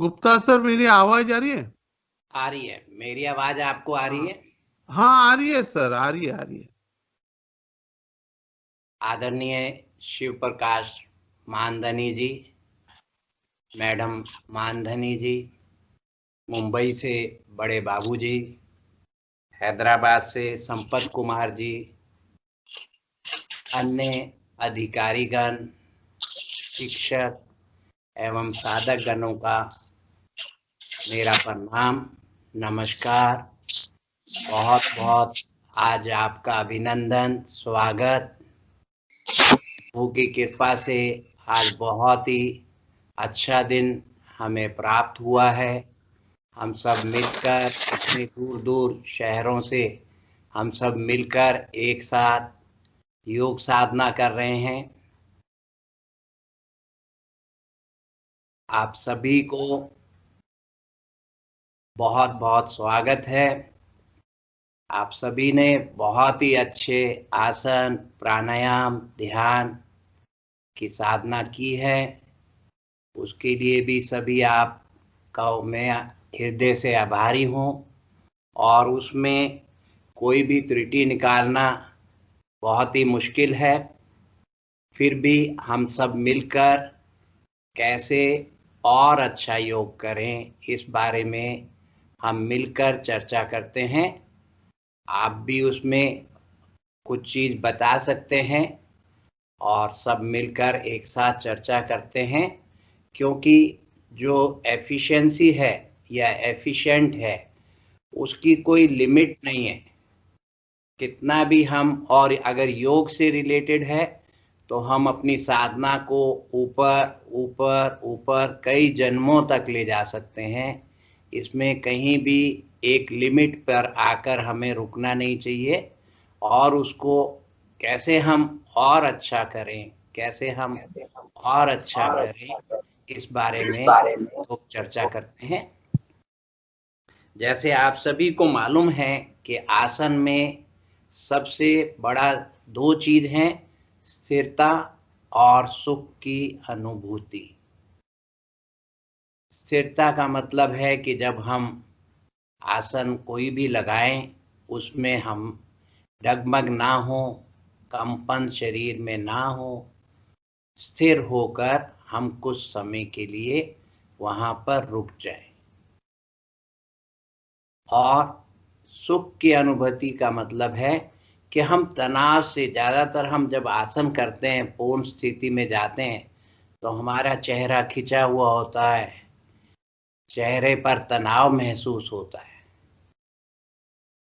Gupta sir, मेरी आवाज आ रही है? आ रही है। मेरी आवाज आपको आ रही हाँ। है? हाँ, आ रही है सर, आ रही है, आ रही है। आदरणीय शिव प्रकाश मानधनी जी, मैडम मानधनी जी, मुंबई से बड़े बाबू जी, हैदराबाद से संपत कुमार जी, अन्य अधिकारीगण, शिक्षक एवं साधक गणों का मेरा प्रणाम, नमस्कार। बहुत बहुत आज आपका अभिनंदन, स्वागत। प्रभु की कृपा से आज बहुत ही अच्छा दिन हमें प्राप्त हुआ है। हम सब मिलकर इतने दूर दूर शहरों से हम सब मिलकर एक साथ योग साधना कर रहे हैं। आप सभी को बहुत बहुत स्वागत है। आप सभी ने बहुत ही अच्छे आसन, प्राणायाम, ध्यान की साधना की है। उसके लिए भी सभी आपका मैं हृदय से आभारी हूँ। और उसमें कोई भी त्रुटि निकालना बहुत ही मुश्किल है। फिर भी हम सब मिलकर कैसे और अच्छा योग करें, इस बारे में हम मिलकर चर्चा करते हैं। आप भी उसमें कुछ चीज़ बता सकते हैं और सब मिलकर एक साथ चर्चा करते हैं। क्योंकि जो एफिशिएंसी है या एफिशिएंट है, उसकी कोई लिमिट नहीं है। कितना भी हम, और अगर योग से रिलेटेड है तो हम अपनी साधना को ऊपर ऊपर ऊपर कई जन्मों तक ले जा सकते हैं। इसमें कहीं भी एक लिमिट पर आकर हमें रुकना नहीं चाहिए। और उसको कैसे हम और अच्छा करें, कैसे हम और अच्छा करें, इस बारे में लोग चर्चा करते हैं। जैसे आप सभी को मालूम है कि आसन में सबसे बड़ा दो चीज हैं, स्थिरता और सुख की अनुभूति। स्थिरता का मतलब है कि जब हम आसन कोई भी लगाएं, उसमें हम डगमग ना हो, कंपन शरीर में ना हो, स्थिर होकर हम कुछ समय के लिए वहां पर रुक जाएं। और सुख की अनुभूति का मतलब है कि हम तनाव से, ज़्यादातर हम जब आसन करते हैं, पूर्ण स्थिति में जाते हैं, तो हमारा चेहरा खिंचा हुआ होता है, चेहरे पर तनाव महसूस होता है।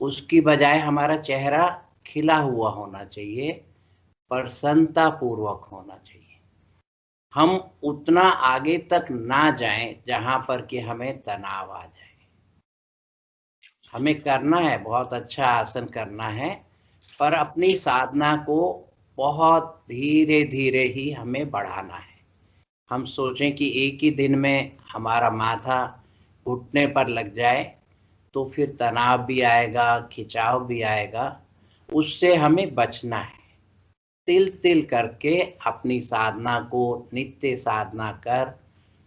उसकी बजाय हमारा चेहरा खिला हुआ होना चाहिए, प्रसन्नता पूर्वक होना चाहिए। हम उतना आगे तक ना जाएं जहां पर कि हमें तनाव आ जाए। हमें करना है, बहुत अच्छा आसन करना है, पर अपनी साधना को बहुत धीरे धीरे ही हमें बढ़ाना है। हम सोचें कि एक ही दिन में हमारा माथा घुटने पर लग जाए तो फिर तनाव भी आएगा, खिंचाव भी आएगा। उससे हमें बचना है। तिल तिल करके अपनी साधना को नित्य साधना कर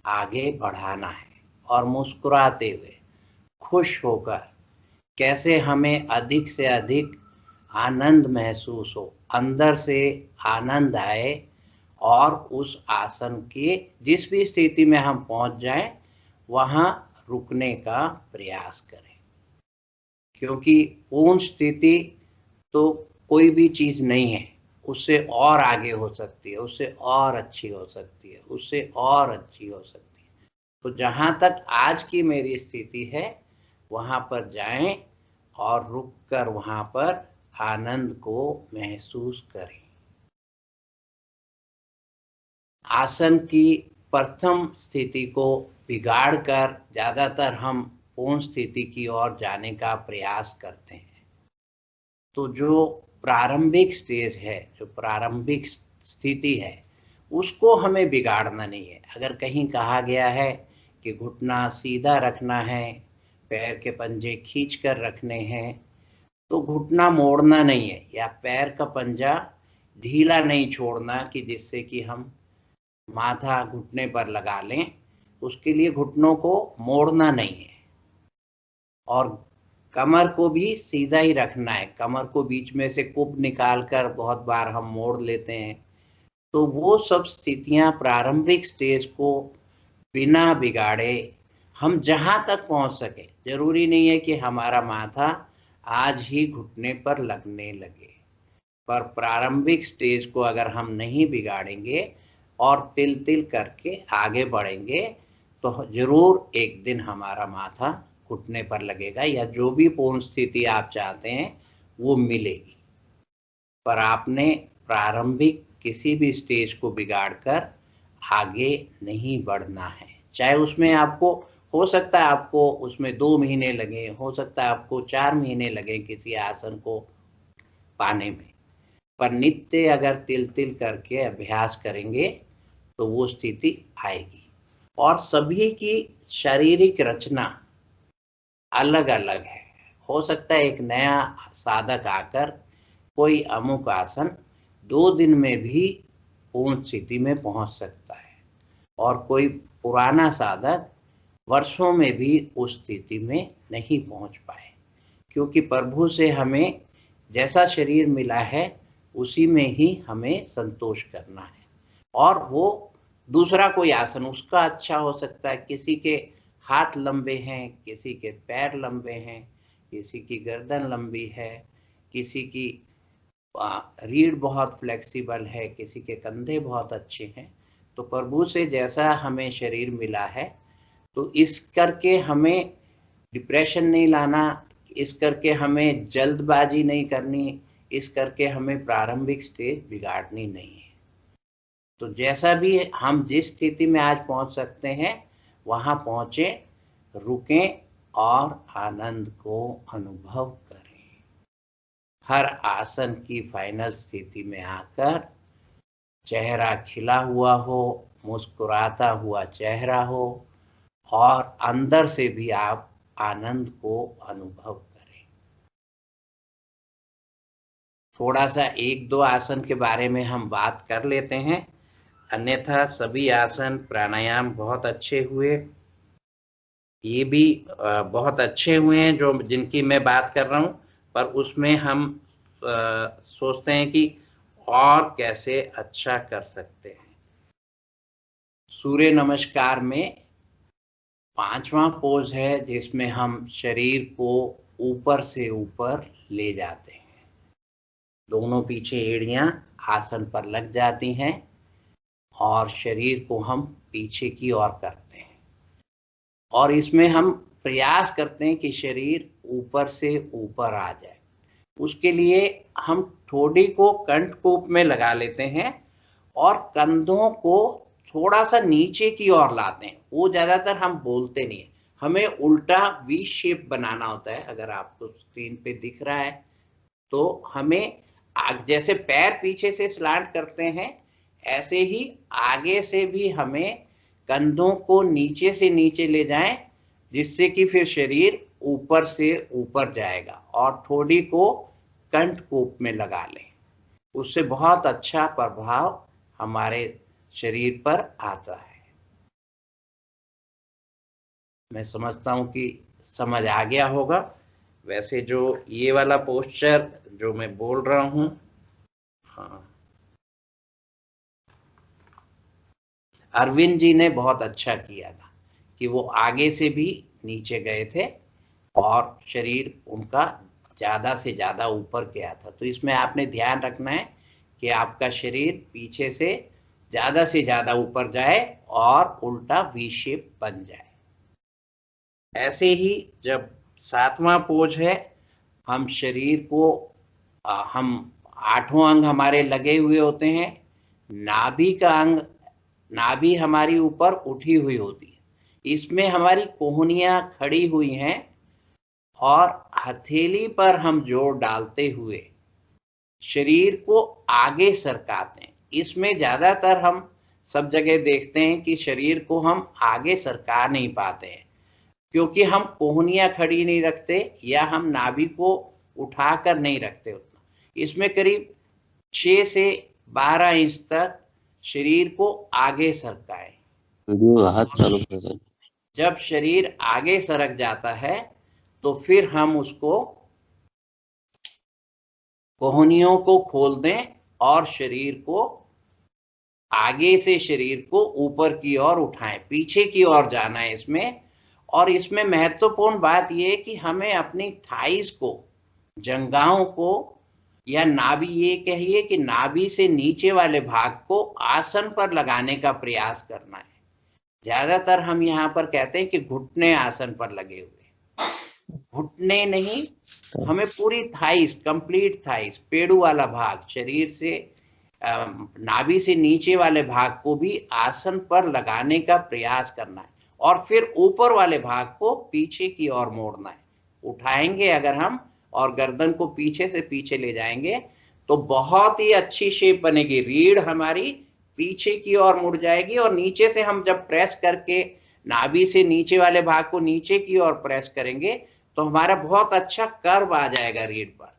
आगे बढ़ाना है। और मुस्कुराते हुए, खुश होकर, कैसे हमें अधिक से अधिक आनंद महसूस हो, अंदर से आनंद आए, और उस आसन के जिस भी स्थिति में हम पहुंच जाएं, वहां रुकने का प्रयास करें। क्योंकि पूर्ण स्थिति तो कोई भी चीज नहीं है, उससे और आगे हो सकती है, उससे और अच्छी हो सकती है, उससे और अच्छी हो सकती है। तो जहां तक आज की मेरी स्थिति है, वहां पर जाएं और रुक कर वहां पर आनंद को महसूस करें। आसन की प्रथम स्थिति को बिगाड़ कर ज्यादातर हम पूर्ण स्थिति की ओर जाने का प्रयास करते हैं। तो जो प्रारंभिक स्टेज है, जो प्रारंभिक स्थिति है, उसको हमें बिगाड़ना नहीं है। अगर कहीं कहा गया है कि घुटना सीधा रखना है, पैर के पंजे खींच कर रखने हैं, तो घुटना मोड़ना नहीं है, या पैर का पंजा ढीला नहीं छोड़ना कि जिससे कि हम माथा घुटने पर लगा लें। उसके लिए घुटनों को मोड़ना नहीं है और कमर को भी सीधा ही रखना है। कमर को बीच में से कुप निकाल कर बहुत बार हम मोड़ लेते हैं। तो वो सब स्थितियां प्रारंभिक स्टेज को बिना बिगाड़े हम जहां तक पहुंच सके, जरूरी नहीं है कि हमारा माथा आज ही घुटने पर लगने लगे, पर प्रारंभिक स्टेज को अगर हम नहीं बिगाड़ेंगे और तिल तिल करके आगे बढ़ेंगे तो जरूर एक दिन हमारा माथा घुटने पर लगेगा या जो भी पूर्ण स्थिति आप चाहते हैं वो मिलेगी। पर आपने प्रारंभिक किसी भी स्टेज को बिगाड़कर आगे नहीं बढ़ना है। चाहे उसमें आपको हो सकता है आपको उसमें 2 महीने लगे, हो सकता है आपको 4 महीने लगे किसी आसन को पाने में, पर नित्य अगर तिल तिल करके अभ्यास करेंगे तो वो स्थिति आएगी। और सभी की शारीरिक रचना अलग अलग है। हो सकता है एक नया साधक आकर कोई अमुक आसन 2 दिन में भी पूर्ण स्थिति में पहुंच सकता है और कोई पुराना साधक वर्षों में भी उस स्थिति में नहीं पहुंच पाए, क्योंकि प्रभु से हमें जैसा शरीर मिला है उसी में ही हमें संतोष करना है। और वो दूसरा कोई आसन उसका अच्छा हो सकता है, किसी के हाथ लंबे हैं, किसी के पैर लंबे हैं, किसी की गर्दन लंबी है, किसी की रीढ़ बहुत फ्लेक्सिबल है, किसी के कंधे बहुत अच्छे हैं। तो प्रभु से जैसा हमें शरीर मिला है तो इस करके हमें डिप्रेशन नहीं लाना, इस करके हमें जल्दबाजी नहीं करनी, इस करके हमें प्रारंभिक स्टेज बिगाड़नी नहीं है। तो जैसा भी हम जिस स्थिति में आज पहुंच सकते हैं वहां पहुंचे, रुकें और आनंद को अनुभव करें। हर आसन की फाइनल स्थिति में आकर चेहरा खिला हुआ हो, मुस्कुराता हुआ चेहरा हो और अंदर से भी आप आनंद को अनुभव करें। थोड़ा सा 1-2 आसन के बारे में हम बात कर लेते हैं, अन्यथा सभी आसन प्राणायाम बहुत अच्छे हुए। ये भी बहुत अच्छे हुए हैं जो जिनकी मैं बात कर रहा हूं, पर उसमें हम सोचते हैं कि और कैसे अच्छा कर सकते हैं। सूर्य नमस्कार में 5वां पोज है जिसमें हम शरीर को ऊपर से ऊपर ले जाते हैं। दोनों पीछे एड़ियां आसन पर लग जाती हैं और शरीर को हम पीछे की ओर करते हैं और इसमें हम प्रयास करते हैं कि शरीर ऊपर से ऊपर आ जाए। उसके लिए हम ठोड़ी को कंठकूप में लगा लेते हैं और कंधों को थोड़ा सा नीचे की ओर लाते हैं। वो ज्यादातर हम बोलते नहीं है, हमें उल्टा वी शेप बनाना होता है। अगर आपको स्क्रीन पे दिख रहा है तो हमें जैसे पैर पीछे से स्लांट करते हैं ऐसे ही आगे से भी हमें कंधों को नीचे से नीचे ले जाएं, जिससे कि फिर शरीर ऊपर से ऊपर जाएगा और ठोड़ी को कंठकूप में लगा लें। उससे बहुत अच्छा प्रभाव हमारे शरीर पर आता है। मैं समझता हूं कि समझ आ गया होगा। वैसे जो ये वाला पोस्चर जो मैं बोल रहा हूं, हाँ, अरविंद जी ने बहुत अच्छा किया था कि वो आगे से भी नीचे गए थे और शरीर उनका ज्यादा से ज्यादा ऊपर गया था। तो इसमें आपने ध्यान रखना है कि आपका शरीर पीछे से ज्यादा ऊपर जाए और उल्टा वी शेप बन जाए। ऐसे ही जब 7वां पोज है, हम शरीर को हम 8वां अंग हमारे लगे हुए होते हैं, नाभि का अंग, नाभि हमारी ऊपर उठी हुई होती है। इसमें हमारी कोहनियां खड़ी हुई हैं और हथेली पर हम जोर डालते हुए शरीर को आगे सरकाते हैं। इसमें ज्यादातर हम सब जगह देखते हैं कि शरीर को हम आगे सरका नहीं पाते हैं, क्योंकि हम कोहनियां खड़ी नहीं रखते या हम नाभि को उठाकर नहीं रखते उतना। इसमें करीब 6 से 12 इंच तक शरीर को आगे सरकाएं। वीडियो हाथ चालू कर दो। जब शरीर आगे सरक जाता है तो फिर हम उसको कोहनियों को खोल दें और शरीर को आगे से शरीर को ऊपर की ओर उठाएं, पीछे की ओर जाना है इसमें। और इसमें महत्वपूर्ण बात यह है कि हमें अपनी थाइस को, जंघाओं को, या नाभि, ये कहिए कि नाभि से नीचे वाले भाग को आसन पर लगाने का प्रयास करना है। ज्यादातर हम यहाँ पर कहते हैं कि घुटने आसन पर लगे हुए, घुटने नहीं, हमें पूरी थाइस, कंप्लीट थाइस, पेड़ू वाला भाग, शरीर से नाभि से नीचे वाले भाग को भी आसन पर लगाने का प्रयास करना है। और फिर ऊपर वाले भाग को पीछे की ओर मोड़ना है। उठाएंगे अगर हम और गर्दन को पीछे से पीछे ले जाएंगे तो बहुत ही अच्छी शेप बनेगी। रीढ़ हमारी पीछे की ओर मुड़ जाएगी और नीचे से हम जब प्रेस करके नाभि से नीचे वाले भाग को नीचे की ओर प्रेस करेंगे तो हमारा बहुत अच्छा कर्व आ जाएगा रीढ़ पर,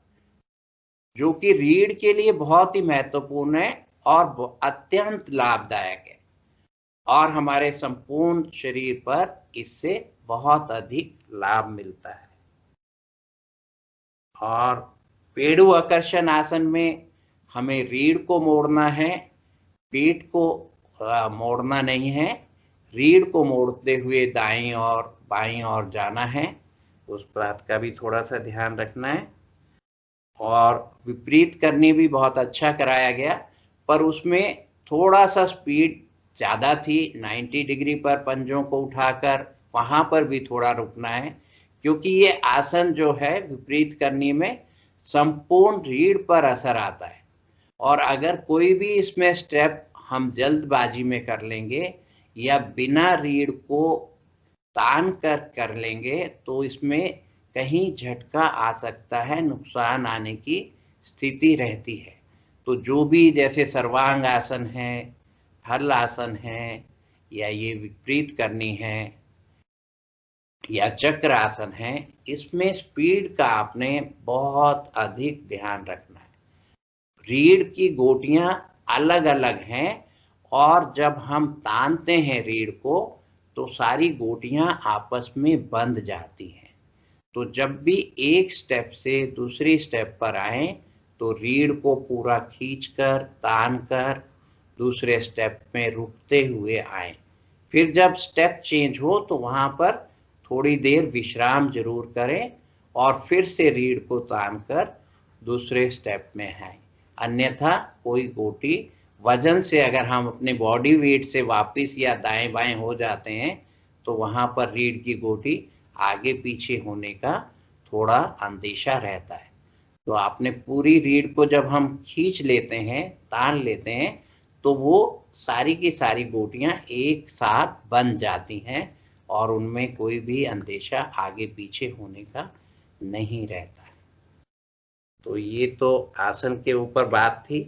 जो कि रीढ़ के लिए बहुत ही महत्वपूर्ण है और अत्यंत लाभदायक है और हमारे संपूर्ण शरीर पर इससे बहुत अधिक लाभ मिलता है। और पेड़ू आकर्षण आसन में हमें रीढ़ को मोड़ना है, पीठ को मोड़ना नहीं है। रीढ़ को मोड़ते हुए दाईं और बाईं ओर जाना है, उस बात का भी थोड़ा सा ध्यान रखना है। और विपरीत करनी भी बहुत अच्छा कराया गया, पर उसमें थोड़ा सा स्पीड ज़्यादा थी। 90 डिग्री पर पंजों को उठाकर वहाँ पर भी थोड़ा रुकना है, क्योंकि ये आसन जो है विपरीत करनी में संपूर्ण रीढ़ पर असर आता है। और अगर कोई भी इसमें स्टेप हम जल्दबाजी में कर लेंगे या बिना रीढ़ को तान कर लेंगे तो इसमें कहीं झटका आ सकता है, नुकसान आने की स्थिति रहती है। तो जो भी जैसे सर्वांग आसन है, हल आसन है, या ये विपरीत करनी है, या चक्र आसन है, इसमें स्पीड का आपने बहुत अधिक ध्यान रखना है। रीढ़ की गोटियां अलग अलग हैं और जब हम तानते हैं रीढ़ को तो सारी गोटियां आपस में बंध जाती हैं। तो जब भी एक स्टेप से दूसरी स्टेप पर आए तो रीढ़ को पूरा खींचकर, तान कर दूसरे स्टेप में रुकते हुए आए। फिर जब स्टेप चेंज हो तो वहां पर थोड़ी देर विश्राम जरूर करें और फिर से रीढ़ को तान कर दूसरे स्टेप में आए। अन्यथा कोई गोटी वजन से, अगर हम अपने बॉडी वेट से वापस या दाएं बाएं हो जाते हैं तो वहां पर रीढ़ की गोटी आगे पीछे होने का थोड़ा अंदेशा रहता है। तो आपने पूरी रीढ़ को जब हम खींच लेते हैं, तान लेते हैं, तो वो सारी की सारी गोटियां एक साथ बन जाती हैं और उनमें कोई भी अंदेशा आगे पीछे होने का नहीं रहता है। तो ये तो आसन के ऊपर बात थी।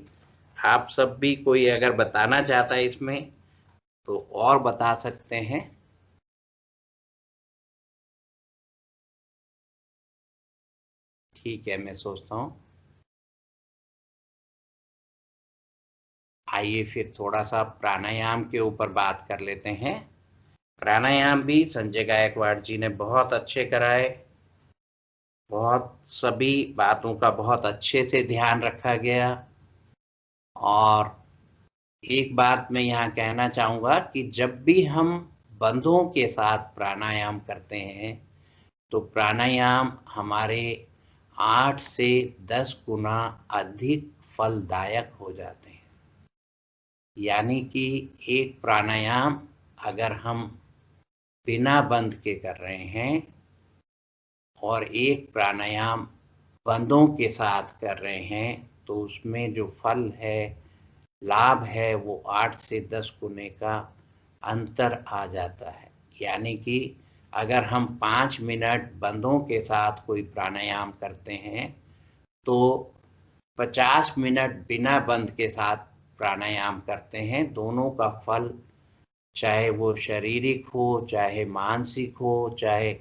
आप सब भी कोई अगर बताना चाहता है इसमें तो और बता सकते हैं। ठीक है, मैं सोचता हूँ आइए फिर थोड़ा सा प्राणायाम के ऊपर बात कर लेते हैं। प्राणायाम भी संजय गायकवाड़ जी ने बहुत अच्छे कराए, बहुत सभी बातों का बहुत अच्छे से ध्यान रखा गया। और एक बात मैं यहाँ कहना चाहूँगा कि जब भी हम बंधों के साथ प्राणायाम करते हैं तो प्राणायाम हमारे 8 से 10 गुना अधिक फलदायक हो जाते हैं। यानी कि एक प्राणायाम अगर हम बिना बंद के कर रहे हैं और एक प्राणायाम बंदों के साथ कर रहे हैं तो उसमें जो फल है, लाभ है, वो 8 से 10 गुने का अंतर आ जाता है। यानी कि अगर हम 5 मिनट बंदों के साथ कोई प्राणायाम करते हैं तो 50 मिनट बिना बंद के साथ प्राणायाम करते हैं, दोनों का फल चाहे वो शारीरिक हो, चाहे मानसिक हो, चाहे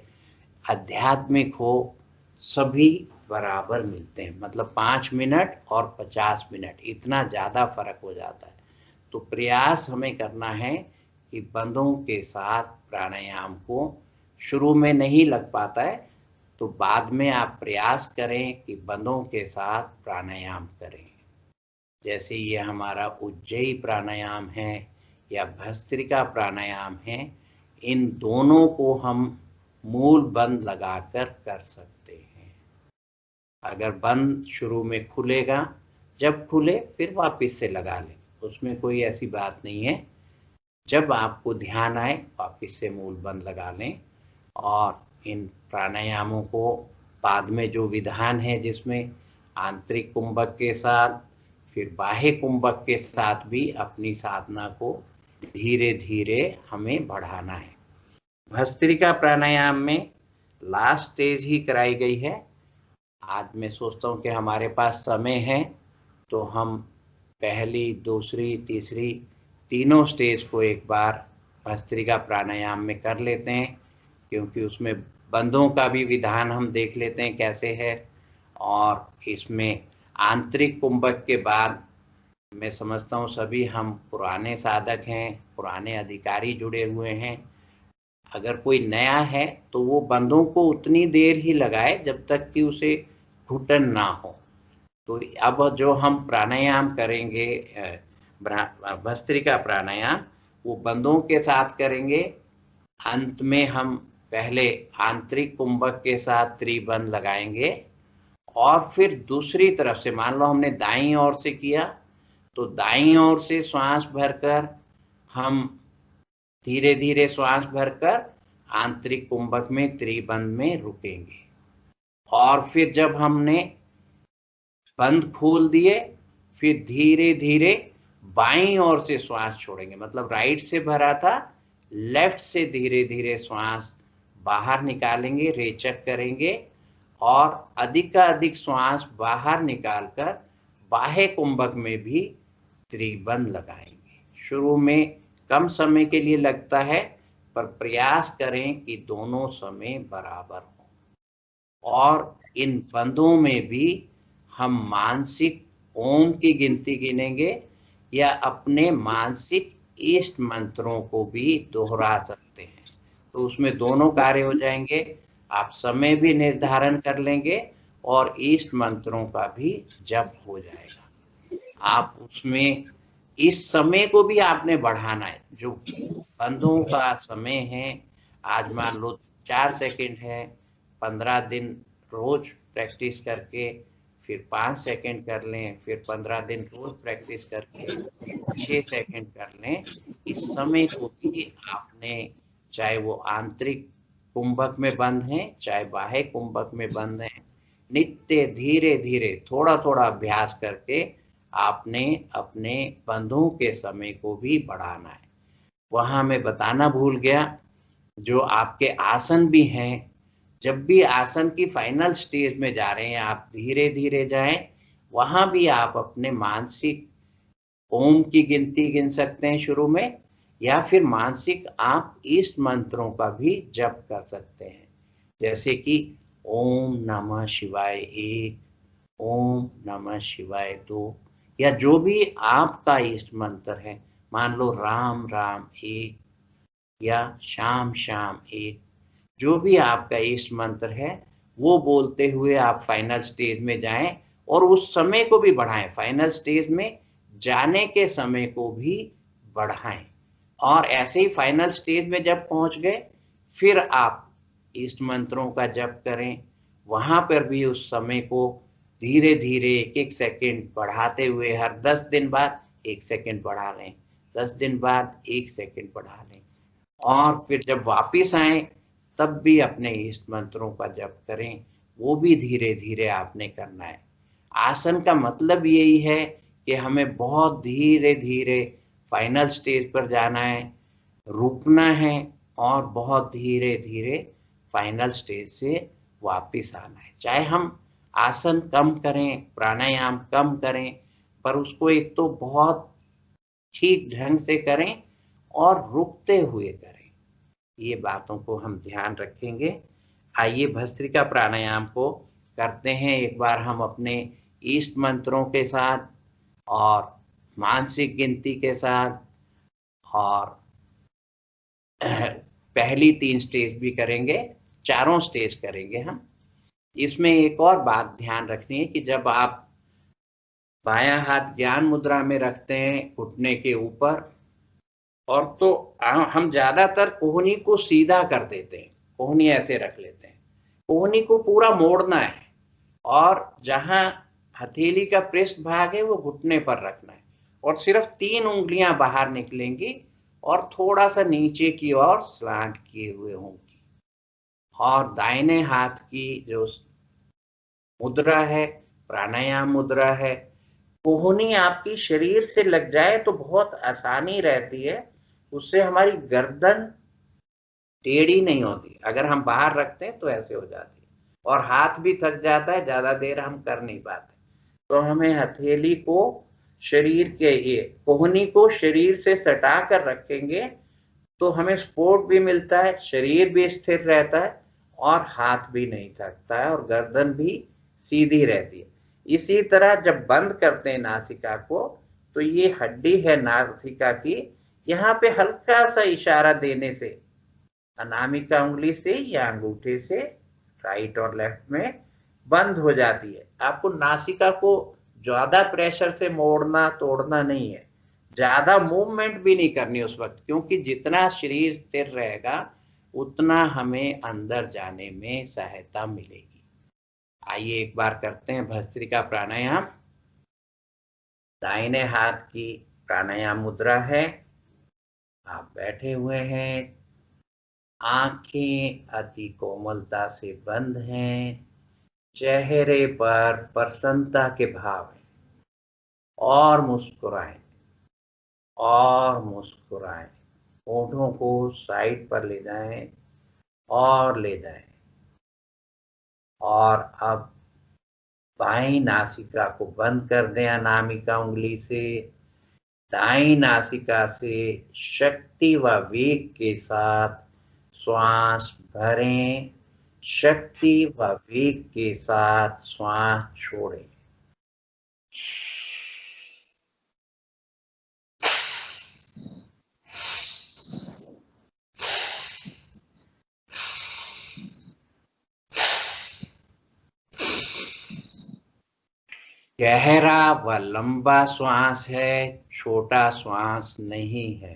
आध्यात्मिक हो, सभी बराबर मिलते हैं। मतलब 5 मिनट और 50 मिनट, इतना ज़्यादा फर्क हो जाता है। तो प्रयास हमें करना है कि बंधों के साथ प्राणायाम को शुरू में नहीं लग पाता है तो बाद में आप प्रयास करें कि बंधों के साथ प्राणायाम करें। जैसे ये हमारा उज्जयी प्राणायाम है या भस्त्रिका प्राणायाम है, इन दोनों को हम मूल बंद लगाकर कर सकते हैं। अगर बंद शुरू में खुलेगा, जब खुले फिर वापस से लगा लें, उसमें कोई ऐसी बात नहीं है। जब आपको ध्यान आए वापस से मूल बंद लगा लें। और इन प्राणायामों को बाद में जो विधान है जिसमें आंतरिक कुंभक के साथ फिर बाह्य कुंभक के साथ भी अपनी साधना को धीरे धीरे हमें बढ़ाना है। भस्त्रिका प्राणायाम में लास्ट स्टेज ही कराई गई है। आज मैं सोचता हूँ कि हमारे पास समय है तो हम पहली, दूसरी, तीसरी तीनों स्टेज को एक बार भस्त्रिका प्राणायाम में कर लेते हैं, क्योंकि उसमें बंधों का भी विधान हम देख लेते हैं कैसे है। और इसमें आंतरिक कुंभक के बाद मैं समझता हूँ सभी हम पुराने साधक हैं, पुराने अधिकारी जुड़े हुए हैं। अगर कोई नया है तो वो बंधों को उतनी देर ही लगाए जब तक कि उसे घुटन ना हो। तो अब जो हम प्राणायाम करेंगे भस्त्रिका प्राणायाम, वो बंधों के साथ करेंगे। अंत में हम पहले आंतरिक कुंभक के साथ त्रिबंध लगाएंगे और फिर दूसरी तरफ से, मान लो हमने दाईं ओर से किया तो दाईं ओर से श्वास भरकर हम धीरे धीरे श्वास भरकर आंतरिक कुंभक में त्रिबंध में रुकेंगे। और फिर जब हमने बंद खोल दिए फिर धीरे धीरे बाईं ओर से श्वास छोड़ेंगे। मतलब राइट से भरा था, लेफ्ट से धीरे धीरे श्वास बाहर निकालेंगे, रेचक करेंगे और अधिकाधिक श्वास बाहर निकालकर बाह्य कुंभक में भी त्रिबंध लगाएंगे। शुरू में कम समय के लिए लगता है, पर प्रयास करें कि दोनों समय बराबर हो। और इन बंधों में भी हम मानसिक ओम की गिनती गिनेंगे या अपने मानसिक इष्ट मंत्रों को भी दोहरा सकते हैं। तो उसमें दोनों कार्य हो जाएंगे। आप समय भी निर्धारण कर लेंगे और इष्ट मंत्रों का भी जप हो जाएगा। आप उसमें इस समय को भी आपने बढ़ाना है। जो बंधों का समय है, आज मान लो 4 सेकंड है, 15 दिन रोज प्रैक्टिस करके फिर 5 सेकंड कर लें, फिर 15 दिन रोज प्रैक्टिस करके 6 सेकंड कर लें। इस समय को भी आपने, चाहे वो आंतरिक कुंभक में बंद है चाहे बाह्य कुंभक में बंद है, नित्य धीरे धीरे थोड़ा थोड़ा अभ्यास करके आपने अपने बंधों के समय को भी बढ़ाना है। वहां मैं बताना भूल गया, जो आपके आसन भी हैं, जब भी आसन की फाइनल स्टेज में जा रहे हैं आप धीरे धीरे जाएं। वहां भी आप अपने मानसिक ओम की गिनती गिन सकते हैं शुरू में, या फिर मानसिक आप इष्ट मंत्रों का भी जप कर सकते हैं, जैसे कि ओम नमः शिवाय 1, ओम नमः शिवाय 2, या जो भी आपका इष्ट मंत्र है। मान लो राम राम 1 या श्याम श्याम 1, जो भी आपका इष्ट मंत्र है वो बोलते हुए आप फाइनल स्टेज में जाएं और उस समय को भी बढ़ाएं। फाइनल स्टेज में जाने के समय को भी बढ़ाएं। और ऐसे ही फाइनल स्टेज में जब पहुंच गए फिर आप इष्ट मंत्रों का जप करें। वहां पर भी उस समय को धीरे धीरे एक एक सेकंड बढ़ाते हुए हर 10 दिन बाद 1 सेकंड बढ़ा लें, 10 दिन बाद 1 सेकंड बढ़ा लें। और फिर जब वापिस आए तब भी अपने इष्ट मंत्रों का जप करें, वो भी धीरे धीरे आपने करना है। आसन का मतलब यही है कि हमें बहुत धीरे धीरे फाइनल स्टेज पर जाना है, रुकना है और बहुत धीरे धीरे फाइनल स्टेज से वापिस आना है। चाहे हम आसन कम करें, प्राणायाम कम करें, पर उसको एक तो बहुत ठीक ढंग से करें और रुकते हुए करें। ये बातों को हम ध्यान रखेंगे। आइए भस्त्रिका प्राणायाम को करते हैं एक बार हम अपने इष्ट मंत्रों के साथ और मानसिक गिनती के साथ और पहली 3 स्टेज भी करेंगे, चारों स्टेज करेंगे हम। इसमें एक और बात ध्यान रखनी है कि जब आप बायां हाथ ज्ञान मुद्रा में रखते हैं घुटने के ऊपर, और तो हम ज्यादातर कोहनी को सीधा कर देते हैं, कोहनी ऐसे रख लेते हैं। कोहनी को पूरा मोड़ना है और जहां हथेली का पृष्ठ भाग है वो घुटने पर रखना है, और सिर्फ 3 उंगलियां बाहर निकलेंगी और थोड़ा सा नीचे की ओर स्लांट किए हुए होंगी। और दाहिने हाथ की जो मुद्रा है, प्राणायाम मुद्रा है, कोहनी आपकी शरीर से लग जाए तो बहुत आसानी रहती है, उससे हमारी गर्दन टेढ़ी नहीं होती। अगर हम बाहर रखते हैं तो ऐसे हो जाती है, और हाथ भी थक जाता है, ज्यादा देर हम कर नहीं पाते। तो हमें हथेली को शरीर के, ये कोहनी को शरीर से सटा कर रखेंगे तो हमें सपोर्ट भी मिलता है, शरीर भी स्थिर रहता है और हाथ भी नहीं थकता है और गर्दन भी सीधी रहती है। इसी तरह जब बंद करते हैं नासिका को, तो ये हड्डी है नासिका की, यहाँ पे हल्का सा इशारा देने से, अनामिका उंगली से या अंगूठे से राइट और लेफ्ट में बंद हो जाती है। आपको नासिका को ज्यादा प्रेशर से मोड़ना तोड़ना नहीं है, ज्यादा मूवमेंट भी नहीं करनी उस वक्त, क्योंकि जितना शरीर स्थिर रहेगा उतना हमें अंदर जाने में सहायता मिलेगी। आइए एक बार करते हैं भस्त्रिका प्राणायाम। दाहिने हाथ की प्राणायाम मुद्रा है, आप बैठे हुए हैं, आंखें अति कोमलता से बंद हैं, चेहरे पर प्रसन्नता के भाव हैं, और मुस्कुराएं और मुस्कुराएं। होठों को साइड पर ले जाएं और ले जाएं। और अब बाईं नासिका को बंद कर दें अनामिका उंगली से। दाईं नासिका से शक्ति व वेग के साथ श्वास भरें, शक्ति व वेग के साथ श्वास छोड़ें। गहरा व लंबा श्वास है, छोटा श्वास नहीं है।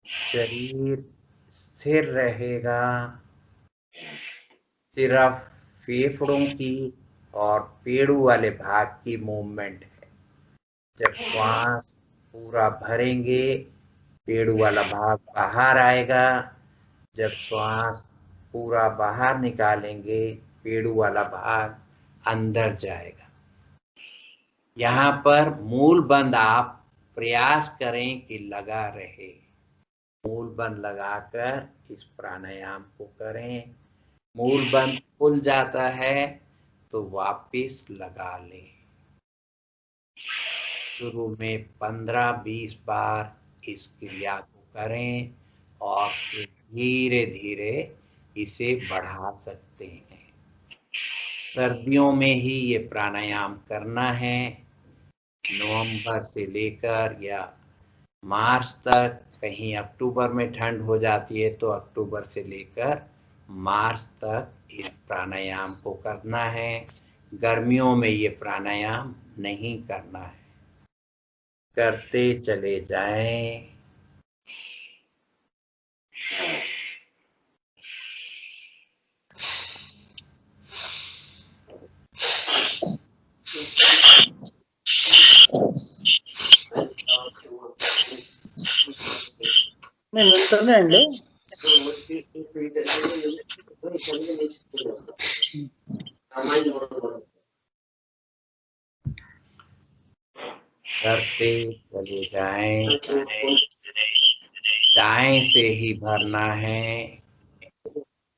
शरीर स्थिर रहेगा, सिर्फ फेफड़ों की और पेड़ू वाले भाग की मूवमेंट है। जब श्वास पूरा भरेंगे पेड़ू वाला भाग बाहर आएगा, जब श्वास पूरा बाहर निकालेंगे पेड़ू वाला भाग अंदर जाएगा। यहाँ पर मूल बंद आप प्रयास करें कि लगा रहे, मूल बंद लगाकर इस प्राणायाम को करें। मूल बंद खुल जाता है तो वापिस लगा लें। शुरू में 15-20 बार इस क्रिया को करें और फिर धीरे धीरे इसे बढ़ा सकते हैं। सर्दियों में ही ये प्राणायाम करना है। नवंबर से लेकर या मार्च तक, कहीं अक्टूबर में ठंड हो जाती है तो अक्टूबर से लेकर मार्च तक इस प्राणायाम को करना है। गर्मियों में ये प्राणायाम नहीं करना है। करते चले जाएं। నేను వెళ్తానే అండి. करते चले जाएं। दाएं से ही भरना है,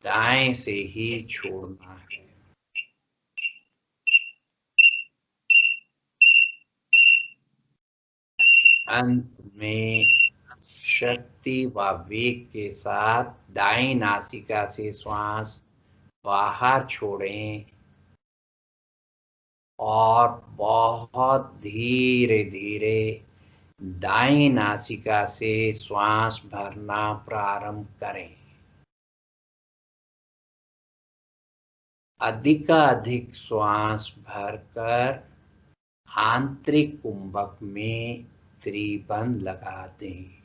दाएं से ही छोड़ना है। अंत में शक्ति व वेग के साथ दाईं नासिका से श्वास बाहर छोड़ें और बहुत धीरे धीरे दाएं नासिका से श्वास भरना प्रारंभ करें। अधिकाधिक श्वास भरकर आंतरिक कुंभक में त्रिबंध लगा दें।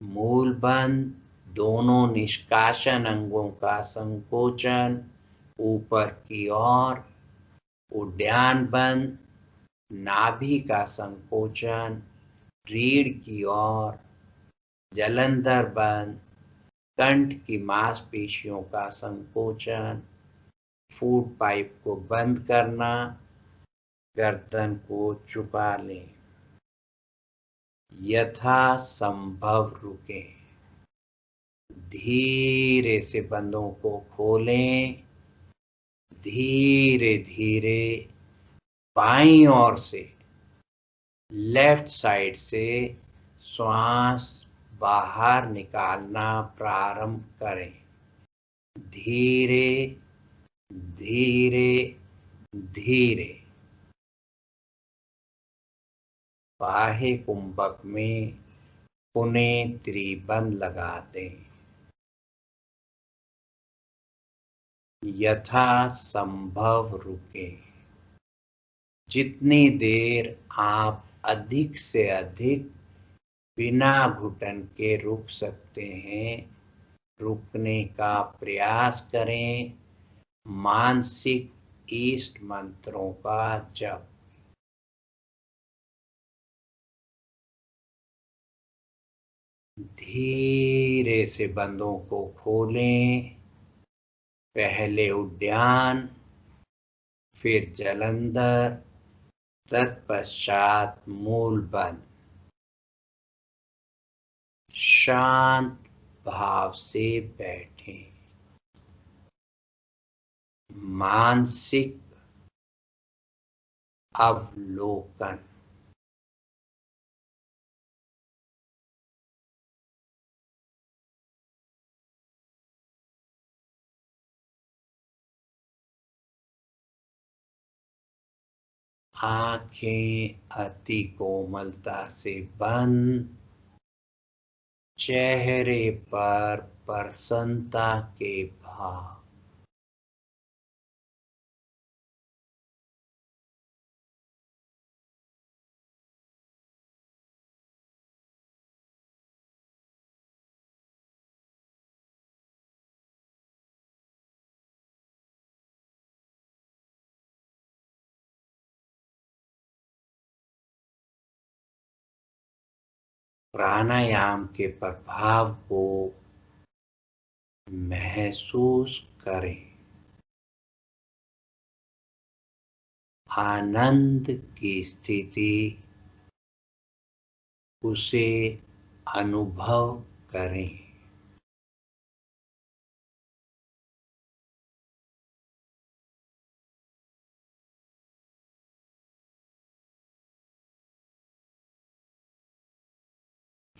मूल बंध दोनों निष्कासन अंगों का संकोचन ऊपर की ओर, उड्डयन बंध नाभि का संकोचन रीढ़ की ओर, जलंधर बंध कंठ की मांसपेशियों का संकोचन, फूड पाइप को बंद करना, गर्दन को झुका लें। यथा संभव रुकें। धीरे से बंधों को खोलें। धीरे धीरे बाईं ओर से, लेफ्ट साइड से श्वास बाहर निकालना प्रारंभ करें। धीरे धीरे धीरे बाह्य कुंभक में पुनः त्रिबंध लगा दें। यथा संभव रुकें। जितनी देर आप अधिक से अधिक बिना घुटन के रुक सकते हैं, रुकने का प्रयास करें। मानसिक इष्ट मंत्रों का जप। धीरे से बंधों को खोलें। पहले उड्डयन, फिर जलंधर, तत्पश्चात मूल बंध। शांत भाव से बैठें। मानसिक अवलोकन। आंखें अति कोमलता से बंद। चेहरे पर प्रसन्नता के भाव। प्राणायाम के प्रभाव को महसूस करें। आनंद की स्थिति, उसे अनुभव करें।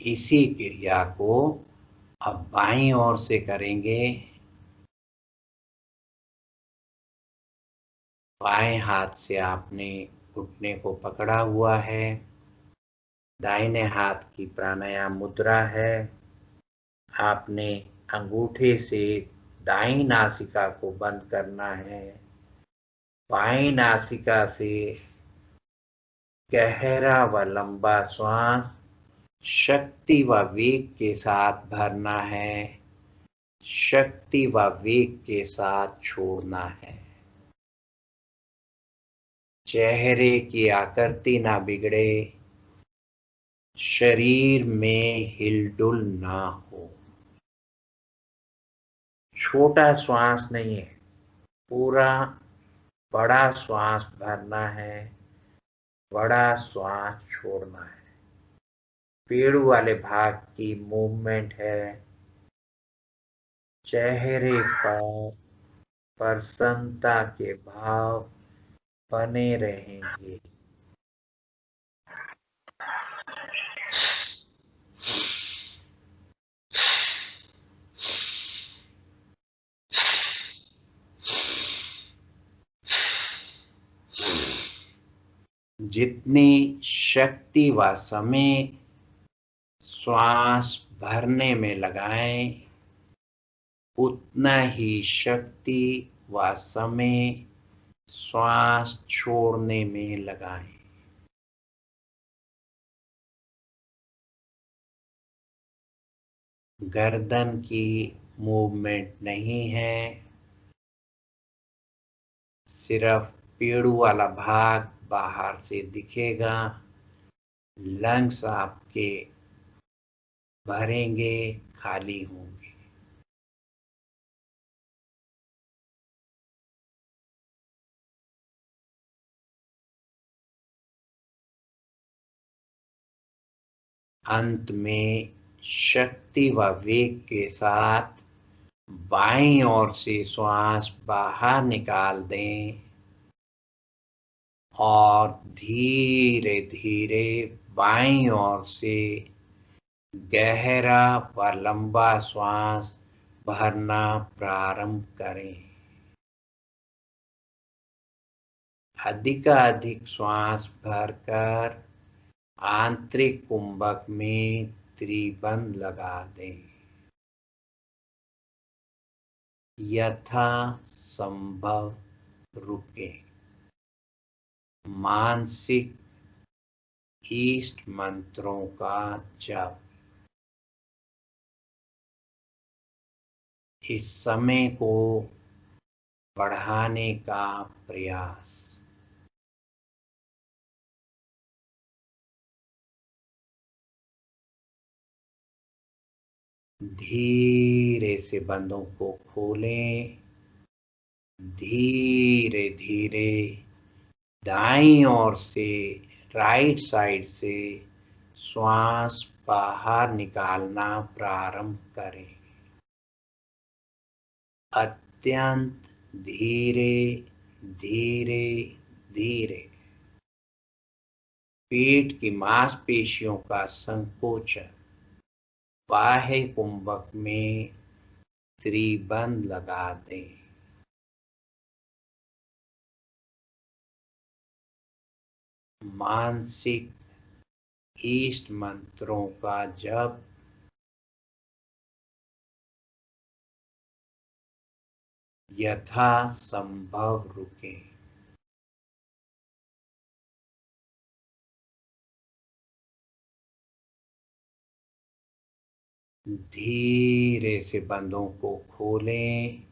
इसी क्रिया को अब बाईं ओर से करेंगे। बाएं हाथ से आपने घुटने को पकड़ा हुआ है। दाहिने हाथ की प्राणायाम मुद्रा है। आपने अंगूठे से दाईं नासिका को बंद करना है। बाईं नासिका से गहरा व लंबा श्वास शक्ति व वेग के साथ भरना है। शक्ति व वेग के साथ छोड़ना है। चेहरे की आकृति ना बिगड़े। शरीर में हिलडुल ना हो। छोटा श्वास नहीं है, पूरा बड़ा श्वास भरना है, बड़ा श्वास छोड़ना है। पेड़ू वाले भाग की मूवमेंट है। चेहरे पर प्रसन्नता के भाव बने रहेंगे। जितनी शक्ति व समय श्वास भरने में लगाएं, उतना ही शक्ति व समय श्वास छोड़ने में लगाएं। गर्दन की मूवमेंट नहीं है, सिर्फ पेड़ू वाला भाग बाहर से दिखेगा। लंग्स आपके भरेंगे, खाली होंगे। अंत में शक्ति व वेग के साथ बाईं ओर से श्वास बाहर निकाल दें और धीरे धीरे बाईं ओर से गहरा व लंबा श्वास भरना प्रारंभ करें। अधिकाधिक श्वास भरकर आंतरिक कुंभक में त्रिबंध लगा दें। यथा संभव रुके। मानसिक इष्ट मंत्रों का जप। इस समय को बढ़ाने का प्रयास। धीरे से बंदों को खोलें। धीरे धीरे दाईं ओर से, राइट साइड से श्वास बाहर निकालना प्रारंभ करें। अत्यंत धीरे धीरे धीरे। पेट की मांसपेशियों का संकोचन। बाह्य कुंभक में त्रिबंध लगा दें। मानसिक इष्ट मंत्रों का जप। यथा संभव रुके। धीरे से बंदों को खोलें।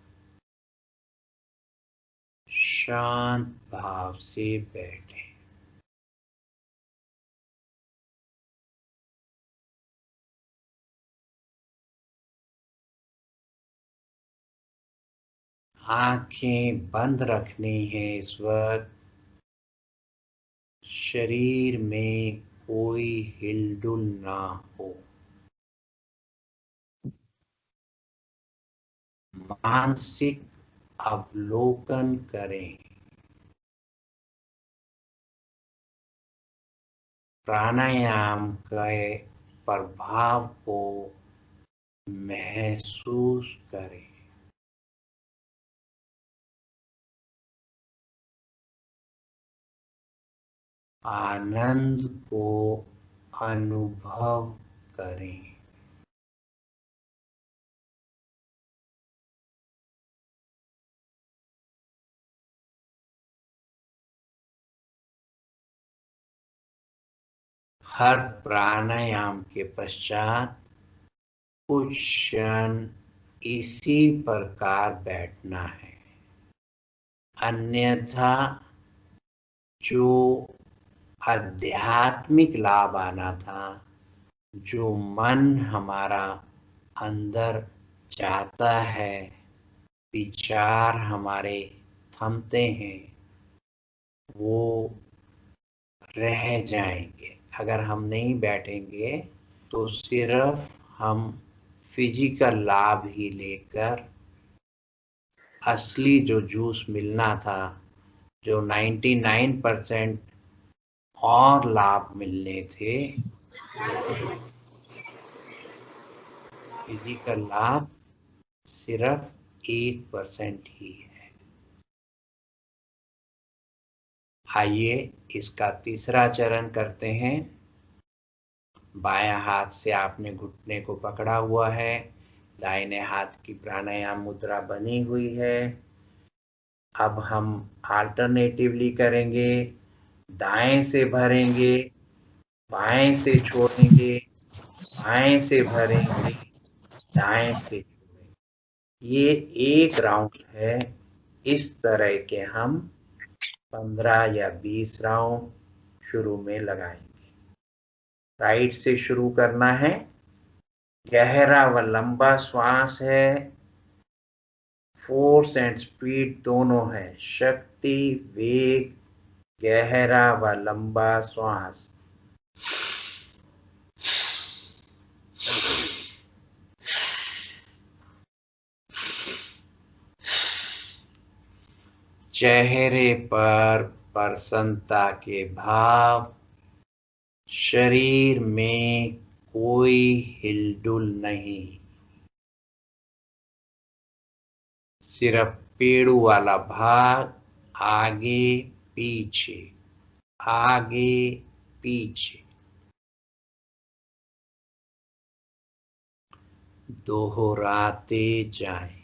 शांत भाव से बैठें। आंखें बंद रखनी है इस वक्त। शरीर में कोई हिलडुल ना हो। मानसिक अवलोकन करें। प्राणायाम के प्रभाव को महसूस करें। आनंद को अनुभव करें। हर प्राणायाम के पश्चात कुछ क्षण इसी प्रकार बैठना है। अन्यथा जो आध्यात्मिक लाभ आना था, जो मन हमारा अंदर जाता है, विचार हमारे थमते हैं, वो रह जाएंगे। अगर हम नहीं बैठेंगे तो सिर्फ हम फिजिकल लाभ ही लेकर असली जो जूस मिलना था, जो 99% और लाभ मिलने थे, फिजिकल लाभ सिर्फ 1% ही है। आइए इसका तीसरा चरण करते हैं। बायां हाथ से आपने घुटने को पकड़ा हुआ है, दाहिने हाथ की प्राणायाम मुद्रा बनी हुई है। अब हम अल्टरनेटिवली करेंगे। दाएं से भरेंगे, बाएं से छोड़ेंगे, बाएं से भरेंगे, दाएं से छोड़ेंगे। ये एक राउंड है। इस तरह के हम 15 या 20 राउंड शुरू में लगाएंगे। राइट से शुरू करना है। गहरा व लंबा श्वास है। फोर्स एंड स्पीड दोनों है। शक्ति, वेग, गहरा व लंबा श्वास। चेहरे पर प्रसन्नता के भाव। शरीर में कोई हिलडुल नहीं। सिर्फ पेड़ू वाला भाग आगे पीछे, आगे पीछे। दोहराते जाएं।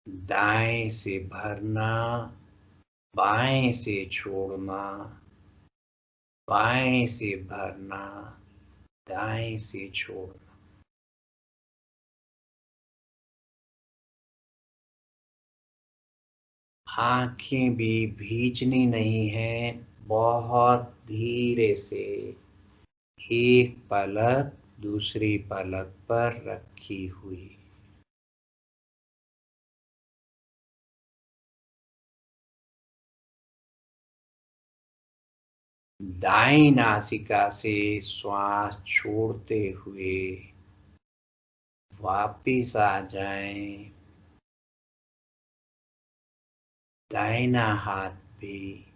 दाएं से भरना, बाएं से छोड़ना, बाएं से भरना, दाएं से छोड़ना। आंखें भी भींचनी नहीं है। बहुत धीरे से एक पलक दूसरी पलक पर रखी हुई। दाईं नासिका से श्वास छोड़ते हुए वापिस आ जाएं। दाहिना हाथ भी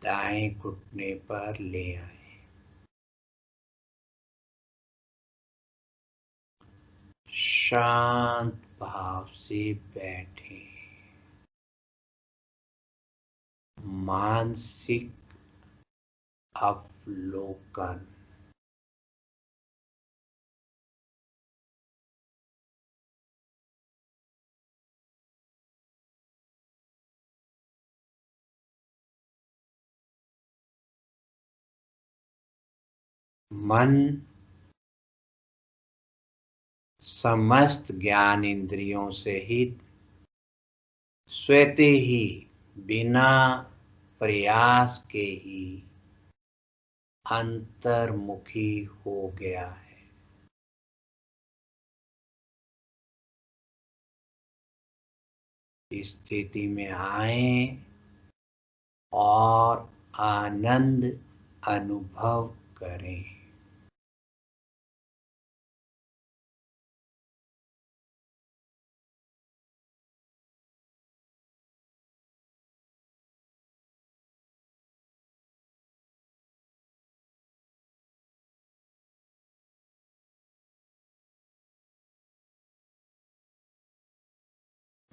दाएं घुटने पर ले आए। शांत भाव से बैठे। मानसिक अवलोकन। मन समस्त ज्ञान इंद्रियों से हित स्वतः ही बिना प्रयास के ही अंतर्मुखी हो गया है। इस स्थिति में आए और आनंद अनुभव करें।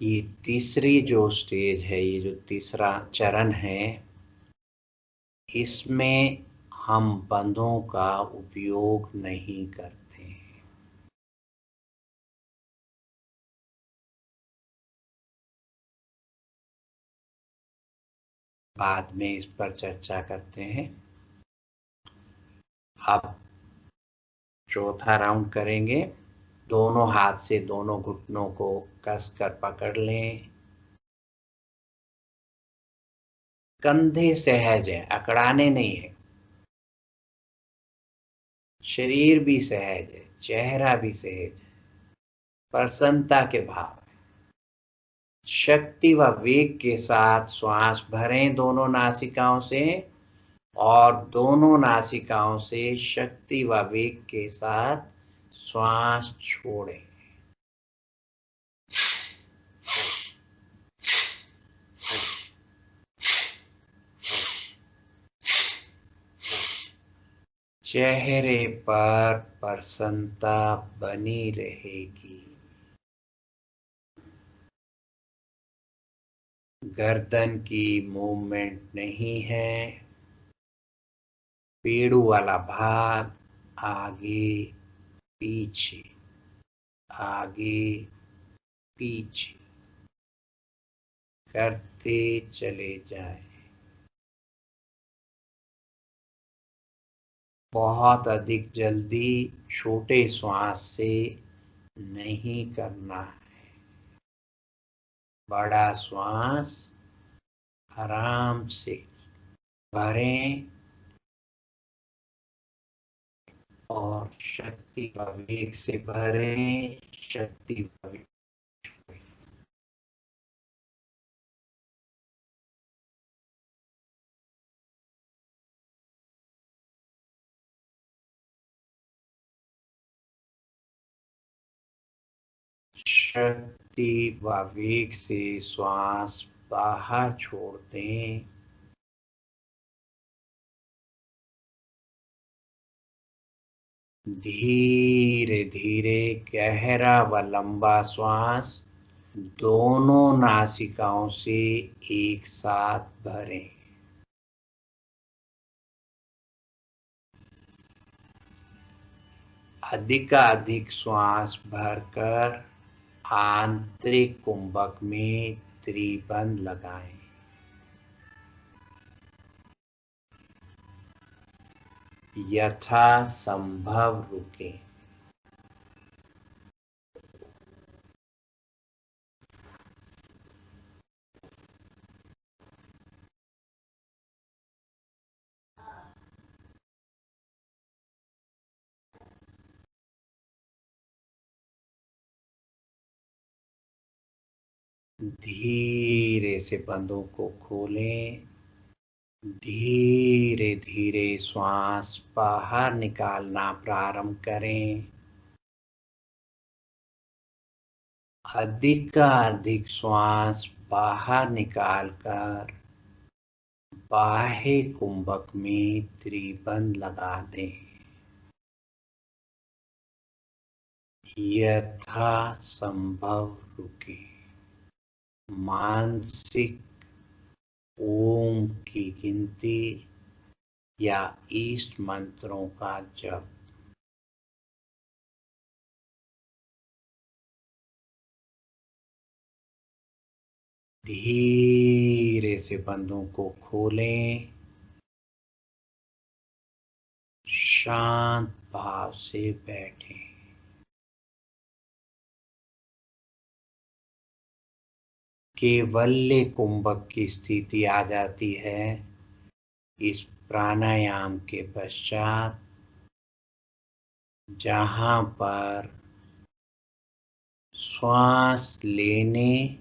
ये तीसरी जो स्टेज है, ये जो तीसरा चरण है, इसमें हम बंधों का उपयोग नहीं करते हैं। बाद में इस पर चर्चा करते हैं। अब चौथा राउंड करेंगे। दोनों हाथ से दोनों घुटनों को कसकर पकड़ लें। कंधे सहज है, अकड़ाने नहीं है। शरीर भी सहज है, चेहरा भी सहज है। प्रसन्नता के भाव। शक्ति व वेग के साथ श्वास भरें दोनों नासिकाओं से, और दोनों नासिकाओं से शक्ति व वेग के साथ श्वास छोड़ें। चेहरे पर प्रसन्नता बनी रहेगी। गर्दन की मूवमेंट नहीं है। पेड़ू वाला भाग आगे पीछे, आगे पीछे करते चले जाएं। बहुत अधिक जल्दी छोटे श्वास से नहीं करना है। बड़ा श्वास आराम से भरें और शक्ति व वेग से भरें, शक्ति व वेग। शक्ति व वेग से श्वास बाहर छोड़ दें। धीरे धीरे गहरा व लंबा श्वास दोनों नासिकाओं से एक साथ भरें। अधिकाधिक श्वास भरकर आंतरिक कुंभक में त्रिबंध लगाएं। यथा संभव रुकें। धीरे से बंधों को खोलें। धीरे धीरे श्वास बाहर निकालना प्रारंभ करें। अधिकाधिक श्वास बाहर निकालकर बाह्य कुंभक में त्रिबंध लगा दें। यथा संभव रुकें। मानसिक ओम की गिनती या ईष्ट मंत्रों का जप। धीरे से बंधों को खोलें। शांत भाव से बैठें। केवल्य कुंभक की स्थिति आ जाती है इस प्राणायाम के पश्चात, जहां पर श्वास लेने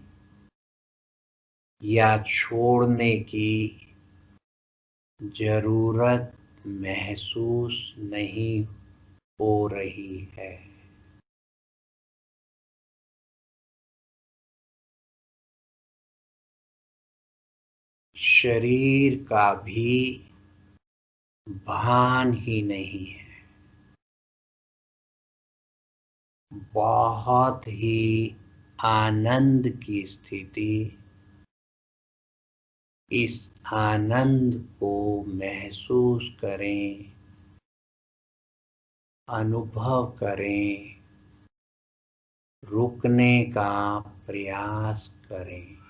या छोड़ने की जरूरत महसूस नहीं हो रही है। शरीर का भी भान ही नहीं है। बहुत ही आनंद की स्थिति। इस आनंद को महसूस करें, अनुभव करें, रुकने का प्रयास करें।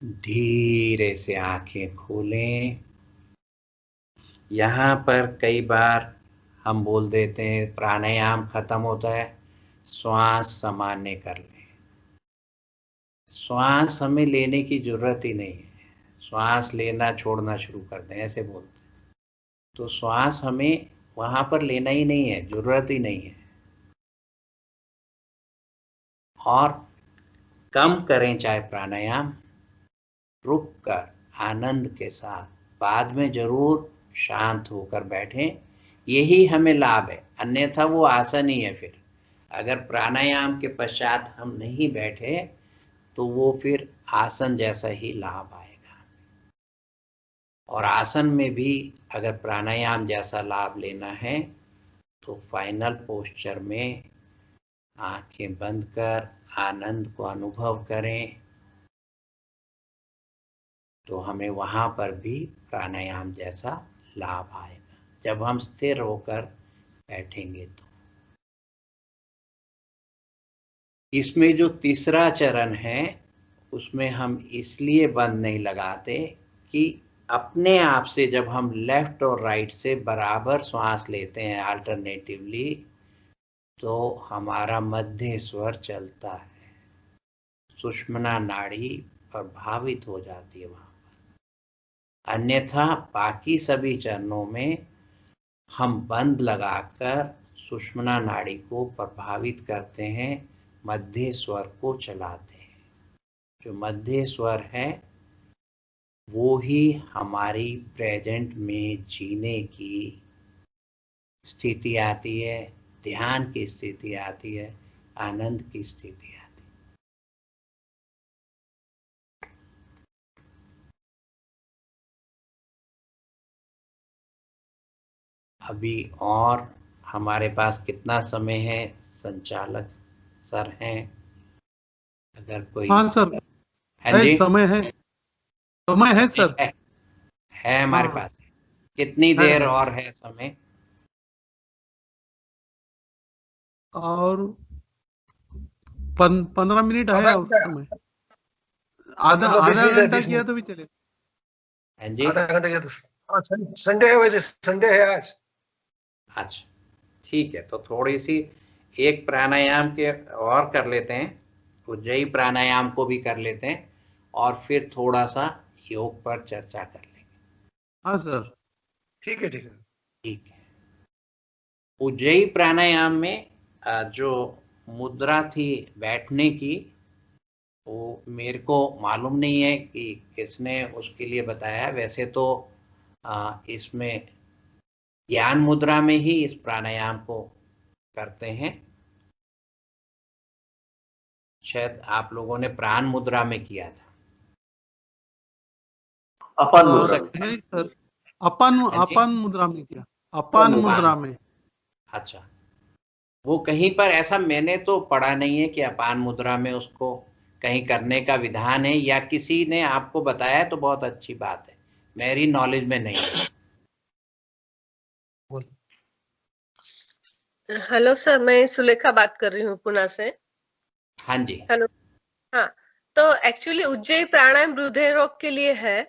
धीरे से आंखें खोलें। यहाँ पर कई बार हम बोल देते हैं प्राणायाम खत्म होता है, श्वास सामान्य कर लें। श्वास हमें लेने की जरूरत ही नहीं है। श्वास लेना छोड़ना शुरू कर दें, ऐसे बोलते हैं। तो श्वास हमें वहां पर लेना ही नहीं है, जरूरत ही नहीं है। और कम करें चाहे प्राणायाम, रुक कर आनंद के साथ। बाद में जरूर शांत होकर बैठें, यही हमें लाभ है, अन्यथा वो आसन ही है। फिर अगर प्राणायाम के पश्चात हम नहीं बैठे तो वो फिर आसन जैसा ही लाभ आएगा। और आसन में भी अगर प्राणायाम जैसा लाभ लेना है तो फाइनल पोस्चर में आंखें बंद कर आनंद को अनुभव करें, तो हमें वहां पर भी प्राणायाम जैसा लाभ आएगा जब हम स्थिर होकर बैठेंगे। तो इसमें जो तीसरा चरण है उसमें हम इसलिए बंद नहीं लगाते कि अपने आप से जब हम लेफ्ट और राइट से बराबर श्वास लेते हैं अल्टरनेटिवली, तो हमारा मध्य स्वर चलता है, सुषुम्ना नाड़ी प्रभावित हो जाती है वहां पर। अन्यथा बाकी सभी चरणों में हम बंद लगाकर सुषुम्ना नाड़ी को प्रभावित करते हैं, मध्य स्वर को चलाते हैं। जो मध्य स्वर है वो ही हमारी प्रेजेंट में जीने की स्थिति आती है, ध्यान की स्थिति आती है, आनंद की स्थिति आती है। अभी और हमारे पास कितना समय है? संचालक सर हैं, अगर कोई। हाँ सर, हाँ जी, समय है, समय है सर। है हमारे हाँ पास। कितनी है देर है और है समय? और 15 मिनट है आधा और घंटा, समय। आधा मतलब 20 आधा मिनट है, घंटा 20 किया मिनट, तो भी चले। हाँ जी, आधा घंटा किया तो। हाँ, संडे है, वैसे संडे है आज। अच्छा ठीक है, तो थोड़ी सी एक प्राणायाम के और कर लेते हैं, उज्जयी प्राणायाम को भी कर लेते हैं और फिर थोड़ा सा योग पर चर्चा कर लेंगे। हाँ सर, ठीक है, ठीक है। ठीक है। उज्जयी प्राणायाम में जो मुद्रा थी बैठने की, वो मेरे को मालूम नहीं है कि किसने उसके लिए बताया। वैसे तो इसमें ज्ञान मुद्रा में ही इस प्राणायाम को करते हैं। शायद आप लोगों ने प्राण मुद्रा में किया था। अपान मुद्रा में। नहीं सर, अपन हाँ जी? अपन मुद्रा में किया, अपन मुद्रा में। अच्छा, वो कहीं पर ऐसा मैंने तो पढ़ा नहीं है कि अपान मुद्रा में उसको कहीं करने का विधान है, या किसी ने आपको बताया तो बहुत अच्छी बात है, मेरी नॉलेज में नहीं है। हेलो सर, मैं सुलेखा बात कर रही हूँ पुणे से। हाँ जी, हेलो। हाँ, तो एक्चुअली उज्जयी प्राणायाम हृदय रोग के लिए है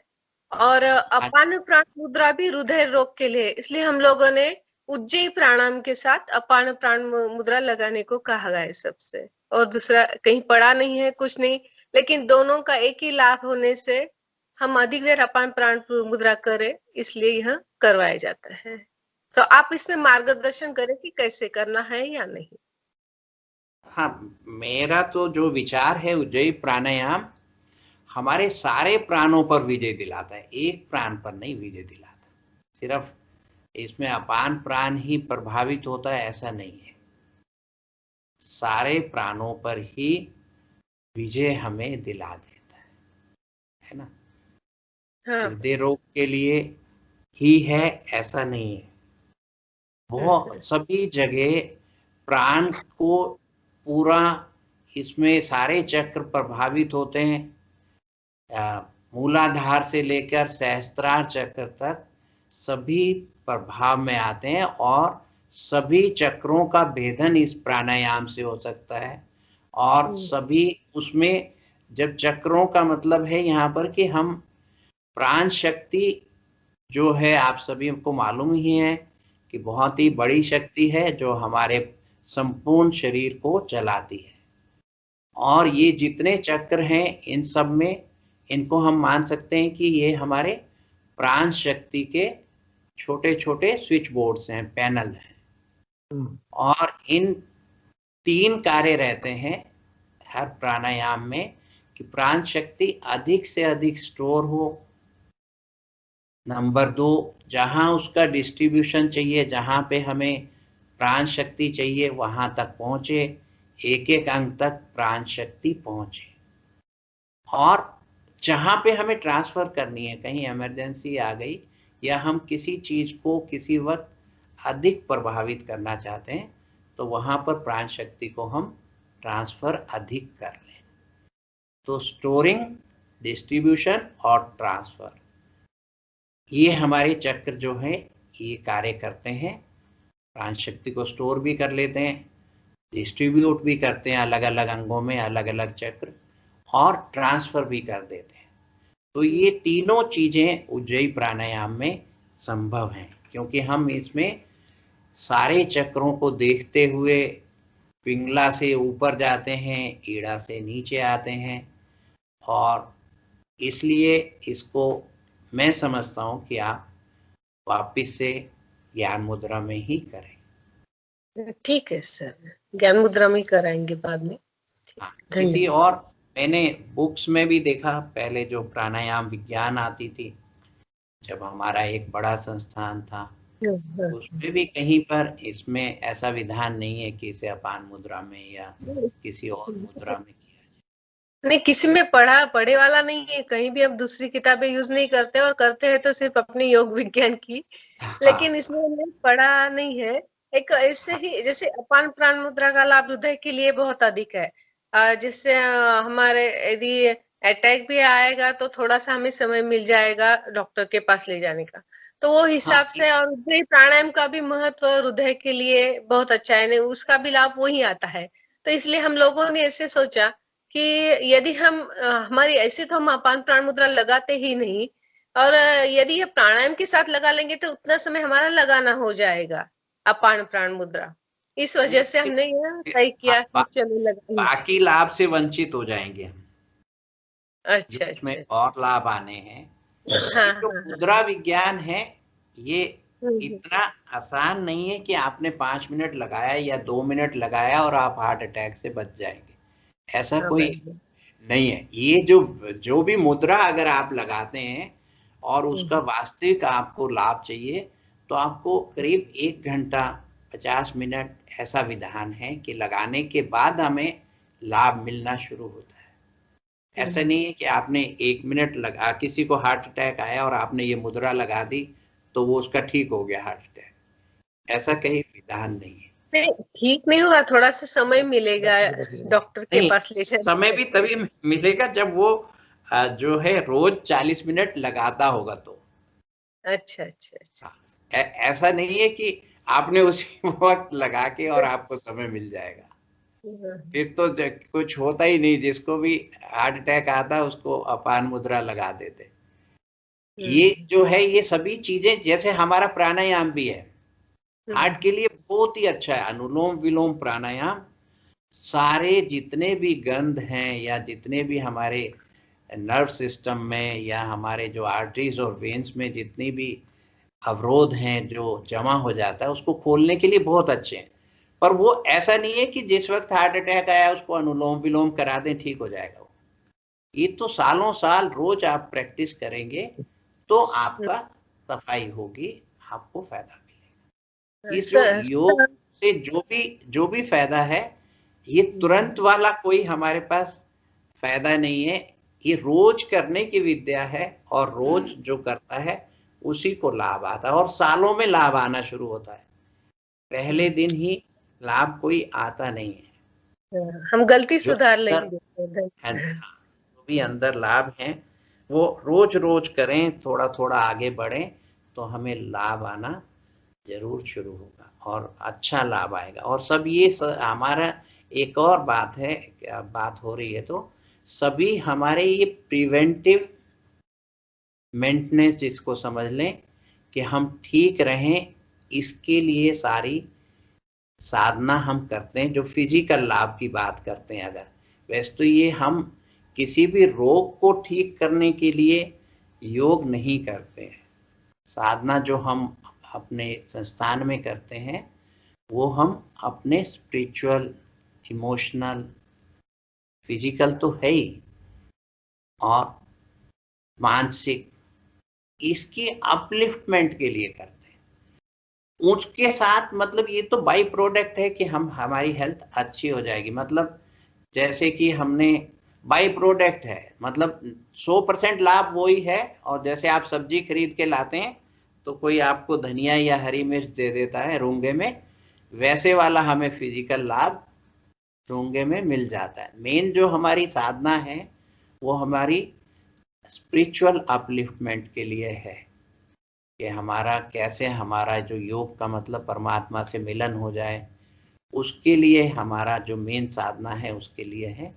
और अपान प्राण मुद्रा भी हृदय रोग के लिए है, इसलिए हम लोगों ने उज्जयी प्राणायाम के साथ अपान प्राण मुद्रा लगाने को कहा गया है सबसे। और दूसरा कहीं पढ़ा नहीं है, कुछ नहीं, लेकिन दोनों का एक ही लाभ होने से हम अधिक देर अपान प्राण मुद्रा करें, इसलिए यह करवाया जाता है। तो आप इसमें मार्गदर्शन करें कि कैसे करना है या नहीं। हाँ, मेरा तो जो विचार है, उज्जयी प्राणायाम हमारे सारे प्राणों पर विजय दिलाता है, एक प्राण पर नहीं विजय दिलाता। सिर्फ इसमें अपान प्राण ही प्रभावित होता है ऐसा नहीं है, सारे प्राणों पर ही विजय हमें दिला देता है ना। हाँ। हृदय रोग के लिए ही है ऐसा नहीं है, बहुत सभी जगह प्राण को पूरा, इसमें सारे चक्र प्रभावित होते हैं, मूलाधार से लेकर सहस्त्रार चक्र तक सभी प्रभाव में आते हैं, और सभी चक्रों का भेदन इस प्राणायाम से हो सकता है। और सभी उसमें, जब चक्रों का मतलब है यहाँ पर कि हम प्राण शक्ति जो है, आप सभी को मालूम ही है कि बहुत ही बड़ी शक्ति है जो हमारे संपूर्ण शरीर को चलाती है। और ये जितने चक्र हैं इन सब में, इनको हम मान सकते हैं कि ये हमारे प्राण शक्ति के छोटे छोटे स्विच बोर्ड्स हैं, पैनल हैं। और इन 3 कार्य रहते हैं हर प्राणायाम में कि प्राण शक्ति अधिक से अधिक स्टोर हो, नंबर 2, जहां उसका डिस्ट्रीब्यूशन चाहिए, जहां पे हमें प्राण शक्ति चाहिए वहां तक पहुंचे, एक एक अंग तक प्राण शक्ति पहुंचे। और जहां पे हमें ट्रांसफर करनी है, कहीं इमरजेंसी आ गई या हम किसी चीज को किसी वक्त अधिक प्रभावित करना चाहते हैं, तो वहां पर प्राण शक्ति को हम ट्रांसफर अधिक कर लें। तो स्टोरिंग, डिस्ट्रीब्यूशन और ट्रांसफर, ये हमारे चक्र जो है ये कार्य करते हैं। प्राण शक्ति को स्टोर भी कर लेते हैं, डिस्ट्रीब्यूट भी करते हैं अलग अलग अंगों में, अलग अलग चक्र, और ट्रांसफर भी कर देते हैं। तो ये तीनों चीजें उज्जयी प्राणायाम में संभव हैं, क्योंकि हम इसमें सारे चक्रों को देखते हुए पिंगला से ऊपर जाते हैं, ईड़ा से नीचे आते हैं, और इसलिए इसको मैं समझता हूं कि आप वापिस से ज्ञान मुद्रा में ही करें। ठीक है सर, ज्ञान मुद्रा में कराएंगे बाद में। हाँ, किसी और मैंने बुक्स में भी देखा, पहले जो प्राणायाम विज्ञान आती थी, जब हमारा एक बड़ा संस्थान था, उसमें भी कहीं पर इसमें ऐसा विधान नहीं है कि इसे अपान मुद्रा में या किसी और मुद्रा में किया जाए। नहीं, किसी में पढ़े वाला नहीं है, कहीं भी हम दूसरी किताबें यूज नहीं करते, और करते हैं तो सिर्फ अपने योग विज्ञान की। लेकिन इसमें हमने पढ़ा नहीं है। एक ऐसे ही जैसे अपान प्राण मुद्रा का लाभ हृदय के लिए बहुत अधिक है, जिससे हमारे यदि अटैक भी आएगा तो थोड़ा सा हमें समय मिल जाएगा डॉक्टर के पास ले जाने का, तो वो हिसाब से। और हृदय प्राणायाम का भी महत्व हृदय के लिए बहुत अच्छा है, उसका भी लाभ वही आता है। तो इसलिए हम लोगों ने ऐसे सोचा कि यदि हम हमारी ऐसे तो हम अपान प्राण मुद्रा लगाते ही नहीं, और यदि ये प्राणायाम के साथ लगा लेंगे तो उतना समय हमारा लगाना हो जाएगा अपान प्राण मुद्रा। इस वजह से हमने यह तय किया कि चलो लगाएंगे। बाकी लाभ से वंचित हो जाएंगे हम। अच्छा, इसमें अच्छा, और लाभ आने हैं। हाँ, जो हाँ, मुद्रा विज्ञान है ये हम्म, इतना आसान नहीं है कि आपने 5 मिनट लगाया या 2 मिनट लगाया और आप हार्ट अटैक से बच जाएंगे, ऐसा हाँ, कोई नहीं है। ये जो भी मुद्रा अगर आप लगाते हैं और उसका वास्तविक आपको लाभ चाहिए, तो आपको करीब 1 घंटा 50 मिनट ऐसा विधान है कि लगाने के बाद हमें लाभ मिलना शुरू होता है। ऐसा नहीं है कि आपने 1 मिनट लगा, किसी को हार्ट अटैक आया और आपने ये मुद्रा लगा दी तो वो उसका ठीक हो गया हार्ट अटैक, ऐसा कहीं विधान नहीं है। नहीं, ठीक नहीं होगा, थोड़ा सा समय मिलेगा डॉक्टर के पास ले जाने। समय भी तभी मिलेगा जब वो जो है रोज 40 मिनट लगाता होगा तो। अच्छा, अच्छा, अच्छा। ऐसा नहीं है कि आपने उसी वक्त लगा के और आपको समय मिल जाएगा, फिर तो कुछ होता ही नहीं। जिसको भी हार्ट अटैक आता उसको अपान मुद्रा लगा देते। ये जो है ये सभी चीजें, जैसे हमारा प्राणायाम भी है, हार्ट के लिए बहुत ही अच्छा है। अनुलोम विलोम प्राणायाम सारे जितने भी गंध हैं या जितने भी हमारे नर्व सिस्टम में या हमारे जो आर्टरीज और वेन्स में जितनी भी अवरोध हैं जो जमा हो जाता है, उसको खोलने के लिए बहुत अच्छे हैं। पर वो ऐसा नहीं है कि जिस वक्त हार्ट अटैक आया उसको अनुलोम विलोम करा दें ठीक हो जाएगा। वो ये तो सालों साल रोज आप प्रैक्टिस करेंगे तो आपका सफाई होगी, आपको फायदा मिलेगा। ये जो योग से जो भी फायदा है, ये तुरंत वाला कोई हमारे पास फायदा नहीं है। ये रोज करने की विद्या है, और रोज जो करता है उसी को लाभ आता है, और सालों में लाभ आना शुरू होता है। पहले दिन ही लाभ कोई आता नहीं है। हम गलती सुधार लेंगे। जो भी अंदर लाभ हैं वो रोज रोज करें, थोड़ा थोड़ा आगे बढ़ें तो हमें लाभ आना जरूर शुरू होगा, और अच्छा लाभ आएगा। और सब ये हमारा एक और बात है, बात हो रही है तो सभी हमारे ये प्रिवेंटिव मेंटेनेंस, इसको समझ लें कि हम ठीक रहें, इसके लिए सारी साधना हम करते हैं। जो फिजिकल लाभ की बात करते हैं, अगर वैसे तो ये हम किसी भी रोग को ठीक करने के लिए योग नहीं करते हैं। साधना जो हम अपने संस्थान में करते हैं वो हम अपने स्पिरिचुअल, इमोशनल, फिजिकल तो है ही, और मानसिक इसकी अपलिफ्टमेंट के लिए करते हैं। उसके साथ मतलब ये तो बाई प्रोडक्ट है कि हमारी हेल्थ अच्छी हो जाएगी। मतलब जैसे कि हमने बाई प्रोडक्ट है, मतलब 100% लाभ वही है। और जैसे आप सब्जी खरीद के लाते हैं तो कोई आपको धनिया या हरी मिर्च दे देता है रूंगे में, वैसे वाला हमें फिजिकल लाभ रूंगे में मिल जाता है। मेन जो हमारी साधना है वो हमारी स्पिरिचुअल अपलिफ्टमेंट के लिए है कि हमारा कैसे, हमारा जो योग का मतलब परमात्मा से मिलन हो जाए, उसके लिए हमारा जो मेन साधना है उसके लिए है।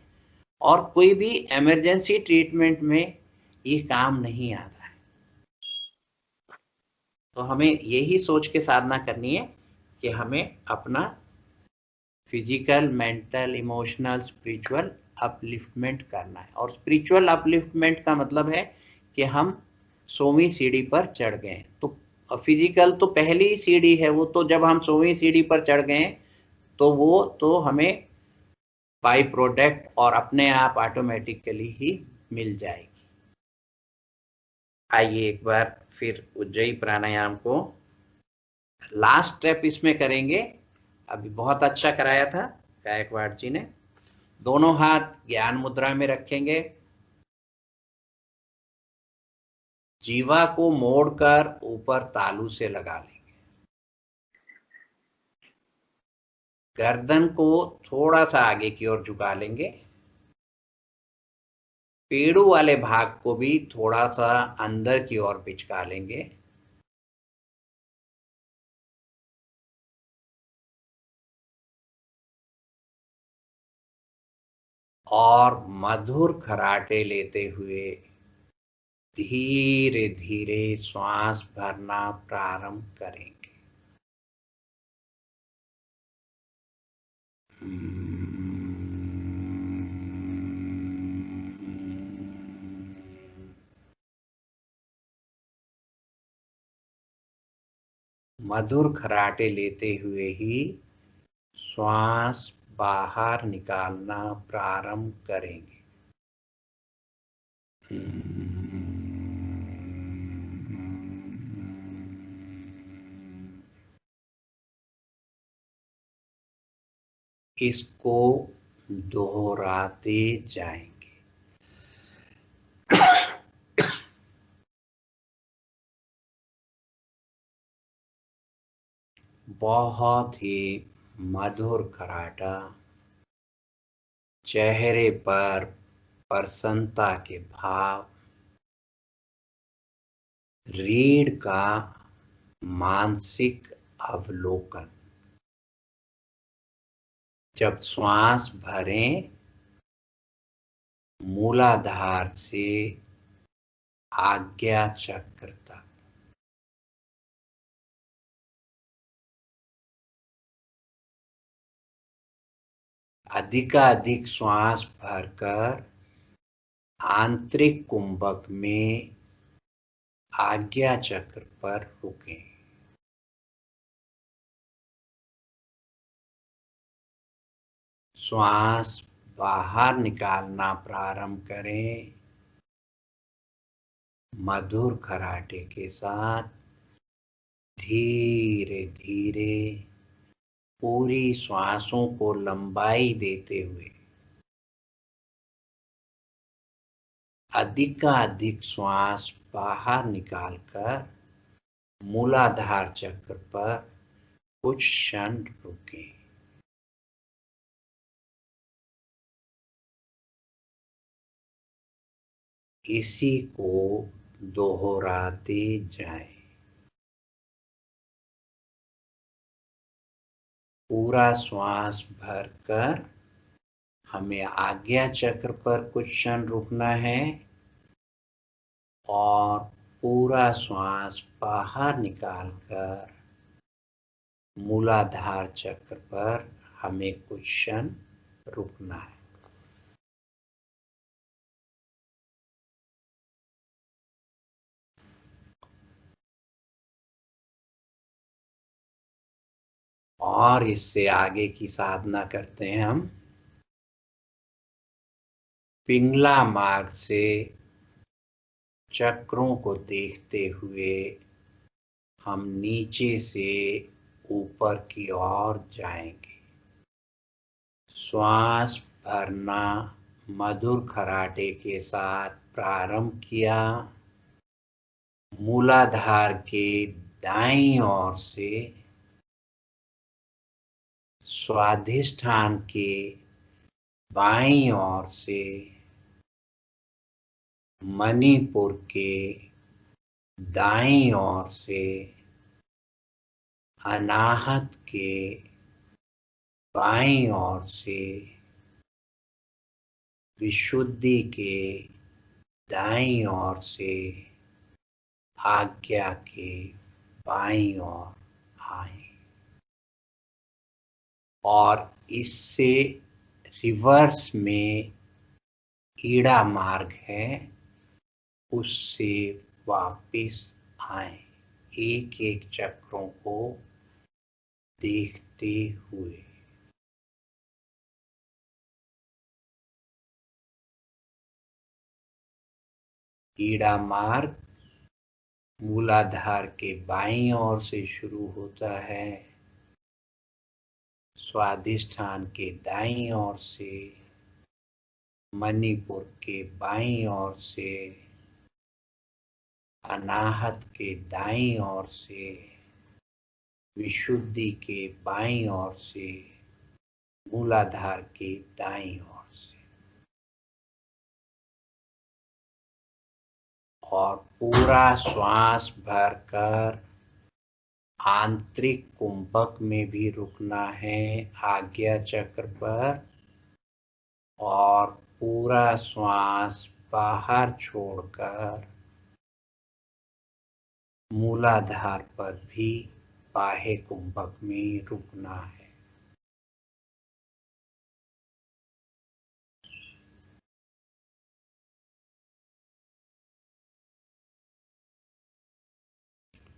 और कोई भी इमरजेंसी ट्रीटमेंट में ये काम नहीं आता है। तो हमें यही सोच के साधना करनी है कि हमें अपना physical, mental, emotional, spiritual upliftment करना है। और स्पिरिचुअल अपलिफ्टमेंट का मतलब है कि हम 100वीं सीढ़ी पर चढ़ गए। तो फिजिकल तो पहली सीढ़ी है, वो तो जब हम 100वीं सीढ़ी पर चढ़ गए तो वो तो हमें बाई प्रोडक्ट और अपने आप ऑटोमेटिकली ही मिल जाएगी। आइए एक बार फिर उज्जयी प्राणायाम को लास्ट स्टेप इसमें करेंगे। अभी बहुत अच्छा कराया था गायकवाड़ जी ने। दोनों हाथ ज्ञान मुद्रा में रखेंगे, जीवा को मोड़कर ऊपर तालू से लगा लेंगे, गर्दन को थोड़ा सा आगे की ओर झुका लेंगे, पेड़ू वाले भाग को भी थोड़ा सा अंदर की ओर पिचका लेंगे, और मधुर खराटे लेते हुए धीरे धीरे श्वास भरना प्रारंभ करेंगे। मधुर खराटे लेते हुए ही श्वास बाहर निकालना प्रारंभ करेंगे। इसको दोहराते जाएंगे। बहुत ही मधुर खराटा, चेहरे पर प्रसन्नता के भाव, रीढ़ का मानसिक अवलोकन। जब श्वास भरें, मूलाधार से आज्ञा चक्र तक अधिकाधिक श्वास भरकर आंतरिक कुंभक में आज्ञा चक्र पर रुकें। श्वास बाहर निकालना प्रारंभ करें। मधुर खराटे के साथ धीरे धीरे पूरी श्वासों को लंबाई देते हुए अधिकाधिक श्वास बाहर निकालकर मूलाधार चक्र पर कुछ क्षण रुकें। इसी को दोहराते जाएं। पूरा श्वास भरकर हमें आज्ञा चक्र पर कुछ क्षण रुकना है और पूरा श्वास बाहर निकालकर मूलाधार चक्र पर हमें कुछ क्षण रुकना है। और इससे आगे की साधना करते हैं हम। पिंगला मार्ग से चक्रों को देखते हुए हम नीचे से ऊपर की ओर जाएंगे। श्वास भरना मधुर खराटे के साथ प्रारंभ किया। मूलाधार के दाईं ओर से, स्वाधिष्ठान के बाईं ओर से, मणिपुर के दाईं ओर से, अनाहत के बाईं ओर से, विशुद्धि के दाईं ओर से, आज्ञा के बाईं ओर आए। और इससे रिवर्स में ईड़ा मार्ग है, उससे वापिस आए, एक एक चक्रों को देखते हुए। ईड़ा मार्ग मूलाधार के बाईं ओर से शुरू होता है, स्वाधिष्ठान के दाईं ओर से, मणिपुर के बाईं ओर से, अनाहत के दाईं ओर से, विशुद्धि के बाईं ओर से, मूलाधार के दाईं ओर से। और पूरा श्वास भरकर आंतरिक कुंभक में भी रुकना है, आज्ञा चक्र पर, और पूरा श्वास बाहर छोड़कर मूलाधार पर भी बाह्य कुंभक में रुकना है।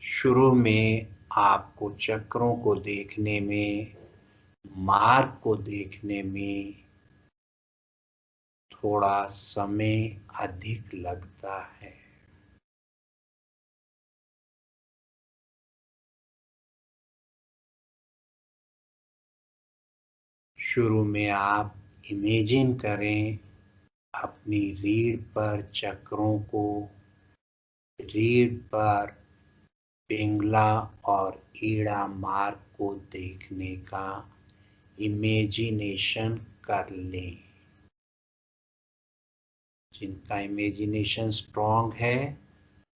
शुरू में आपको चक्रों को देखने में, मार्ग को देखने में थोड़ा समय अधिक लगता है। शुरू में आप इमेजिन करें अपनी रीढ़ पर चक्रों को, रीढ़ पर पिंगला और ईड़ा मार्ग को देखने का इमेजिनेशन कर लें। जिनका इमेजिनेशन स्ट्रॉन्ग है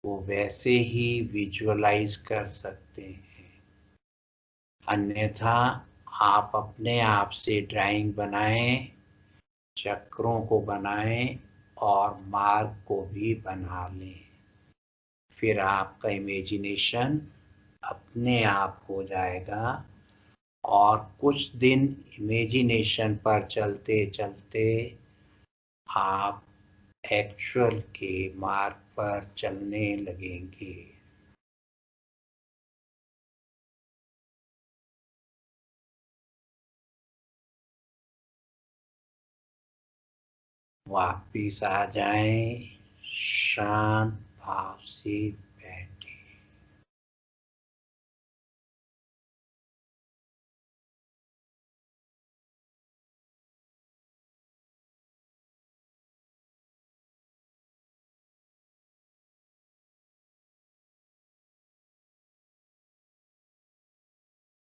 वो वैसे ही विजुअलाइज कर सकते हैं, अन्यथा आप अपने आप से ड्राइंग बनाएं, चक्रों को बनाएं और मार्ग को भी बना लें। फिर आपका इमेजिनेशन अपने आप हो जाएगा और कुछ दिन इमेजिनेशन पर चलते चलते आप एक्चुअल के मार्ग पर चलने लगेंगे। वापिस आ जाएं, शांत भाव से बैठे।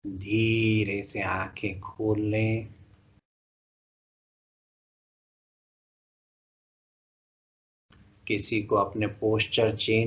धीरे से आंखें खोल लें। किसी को अपने पोस्चर चेंज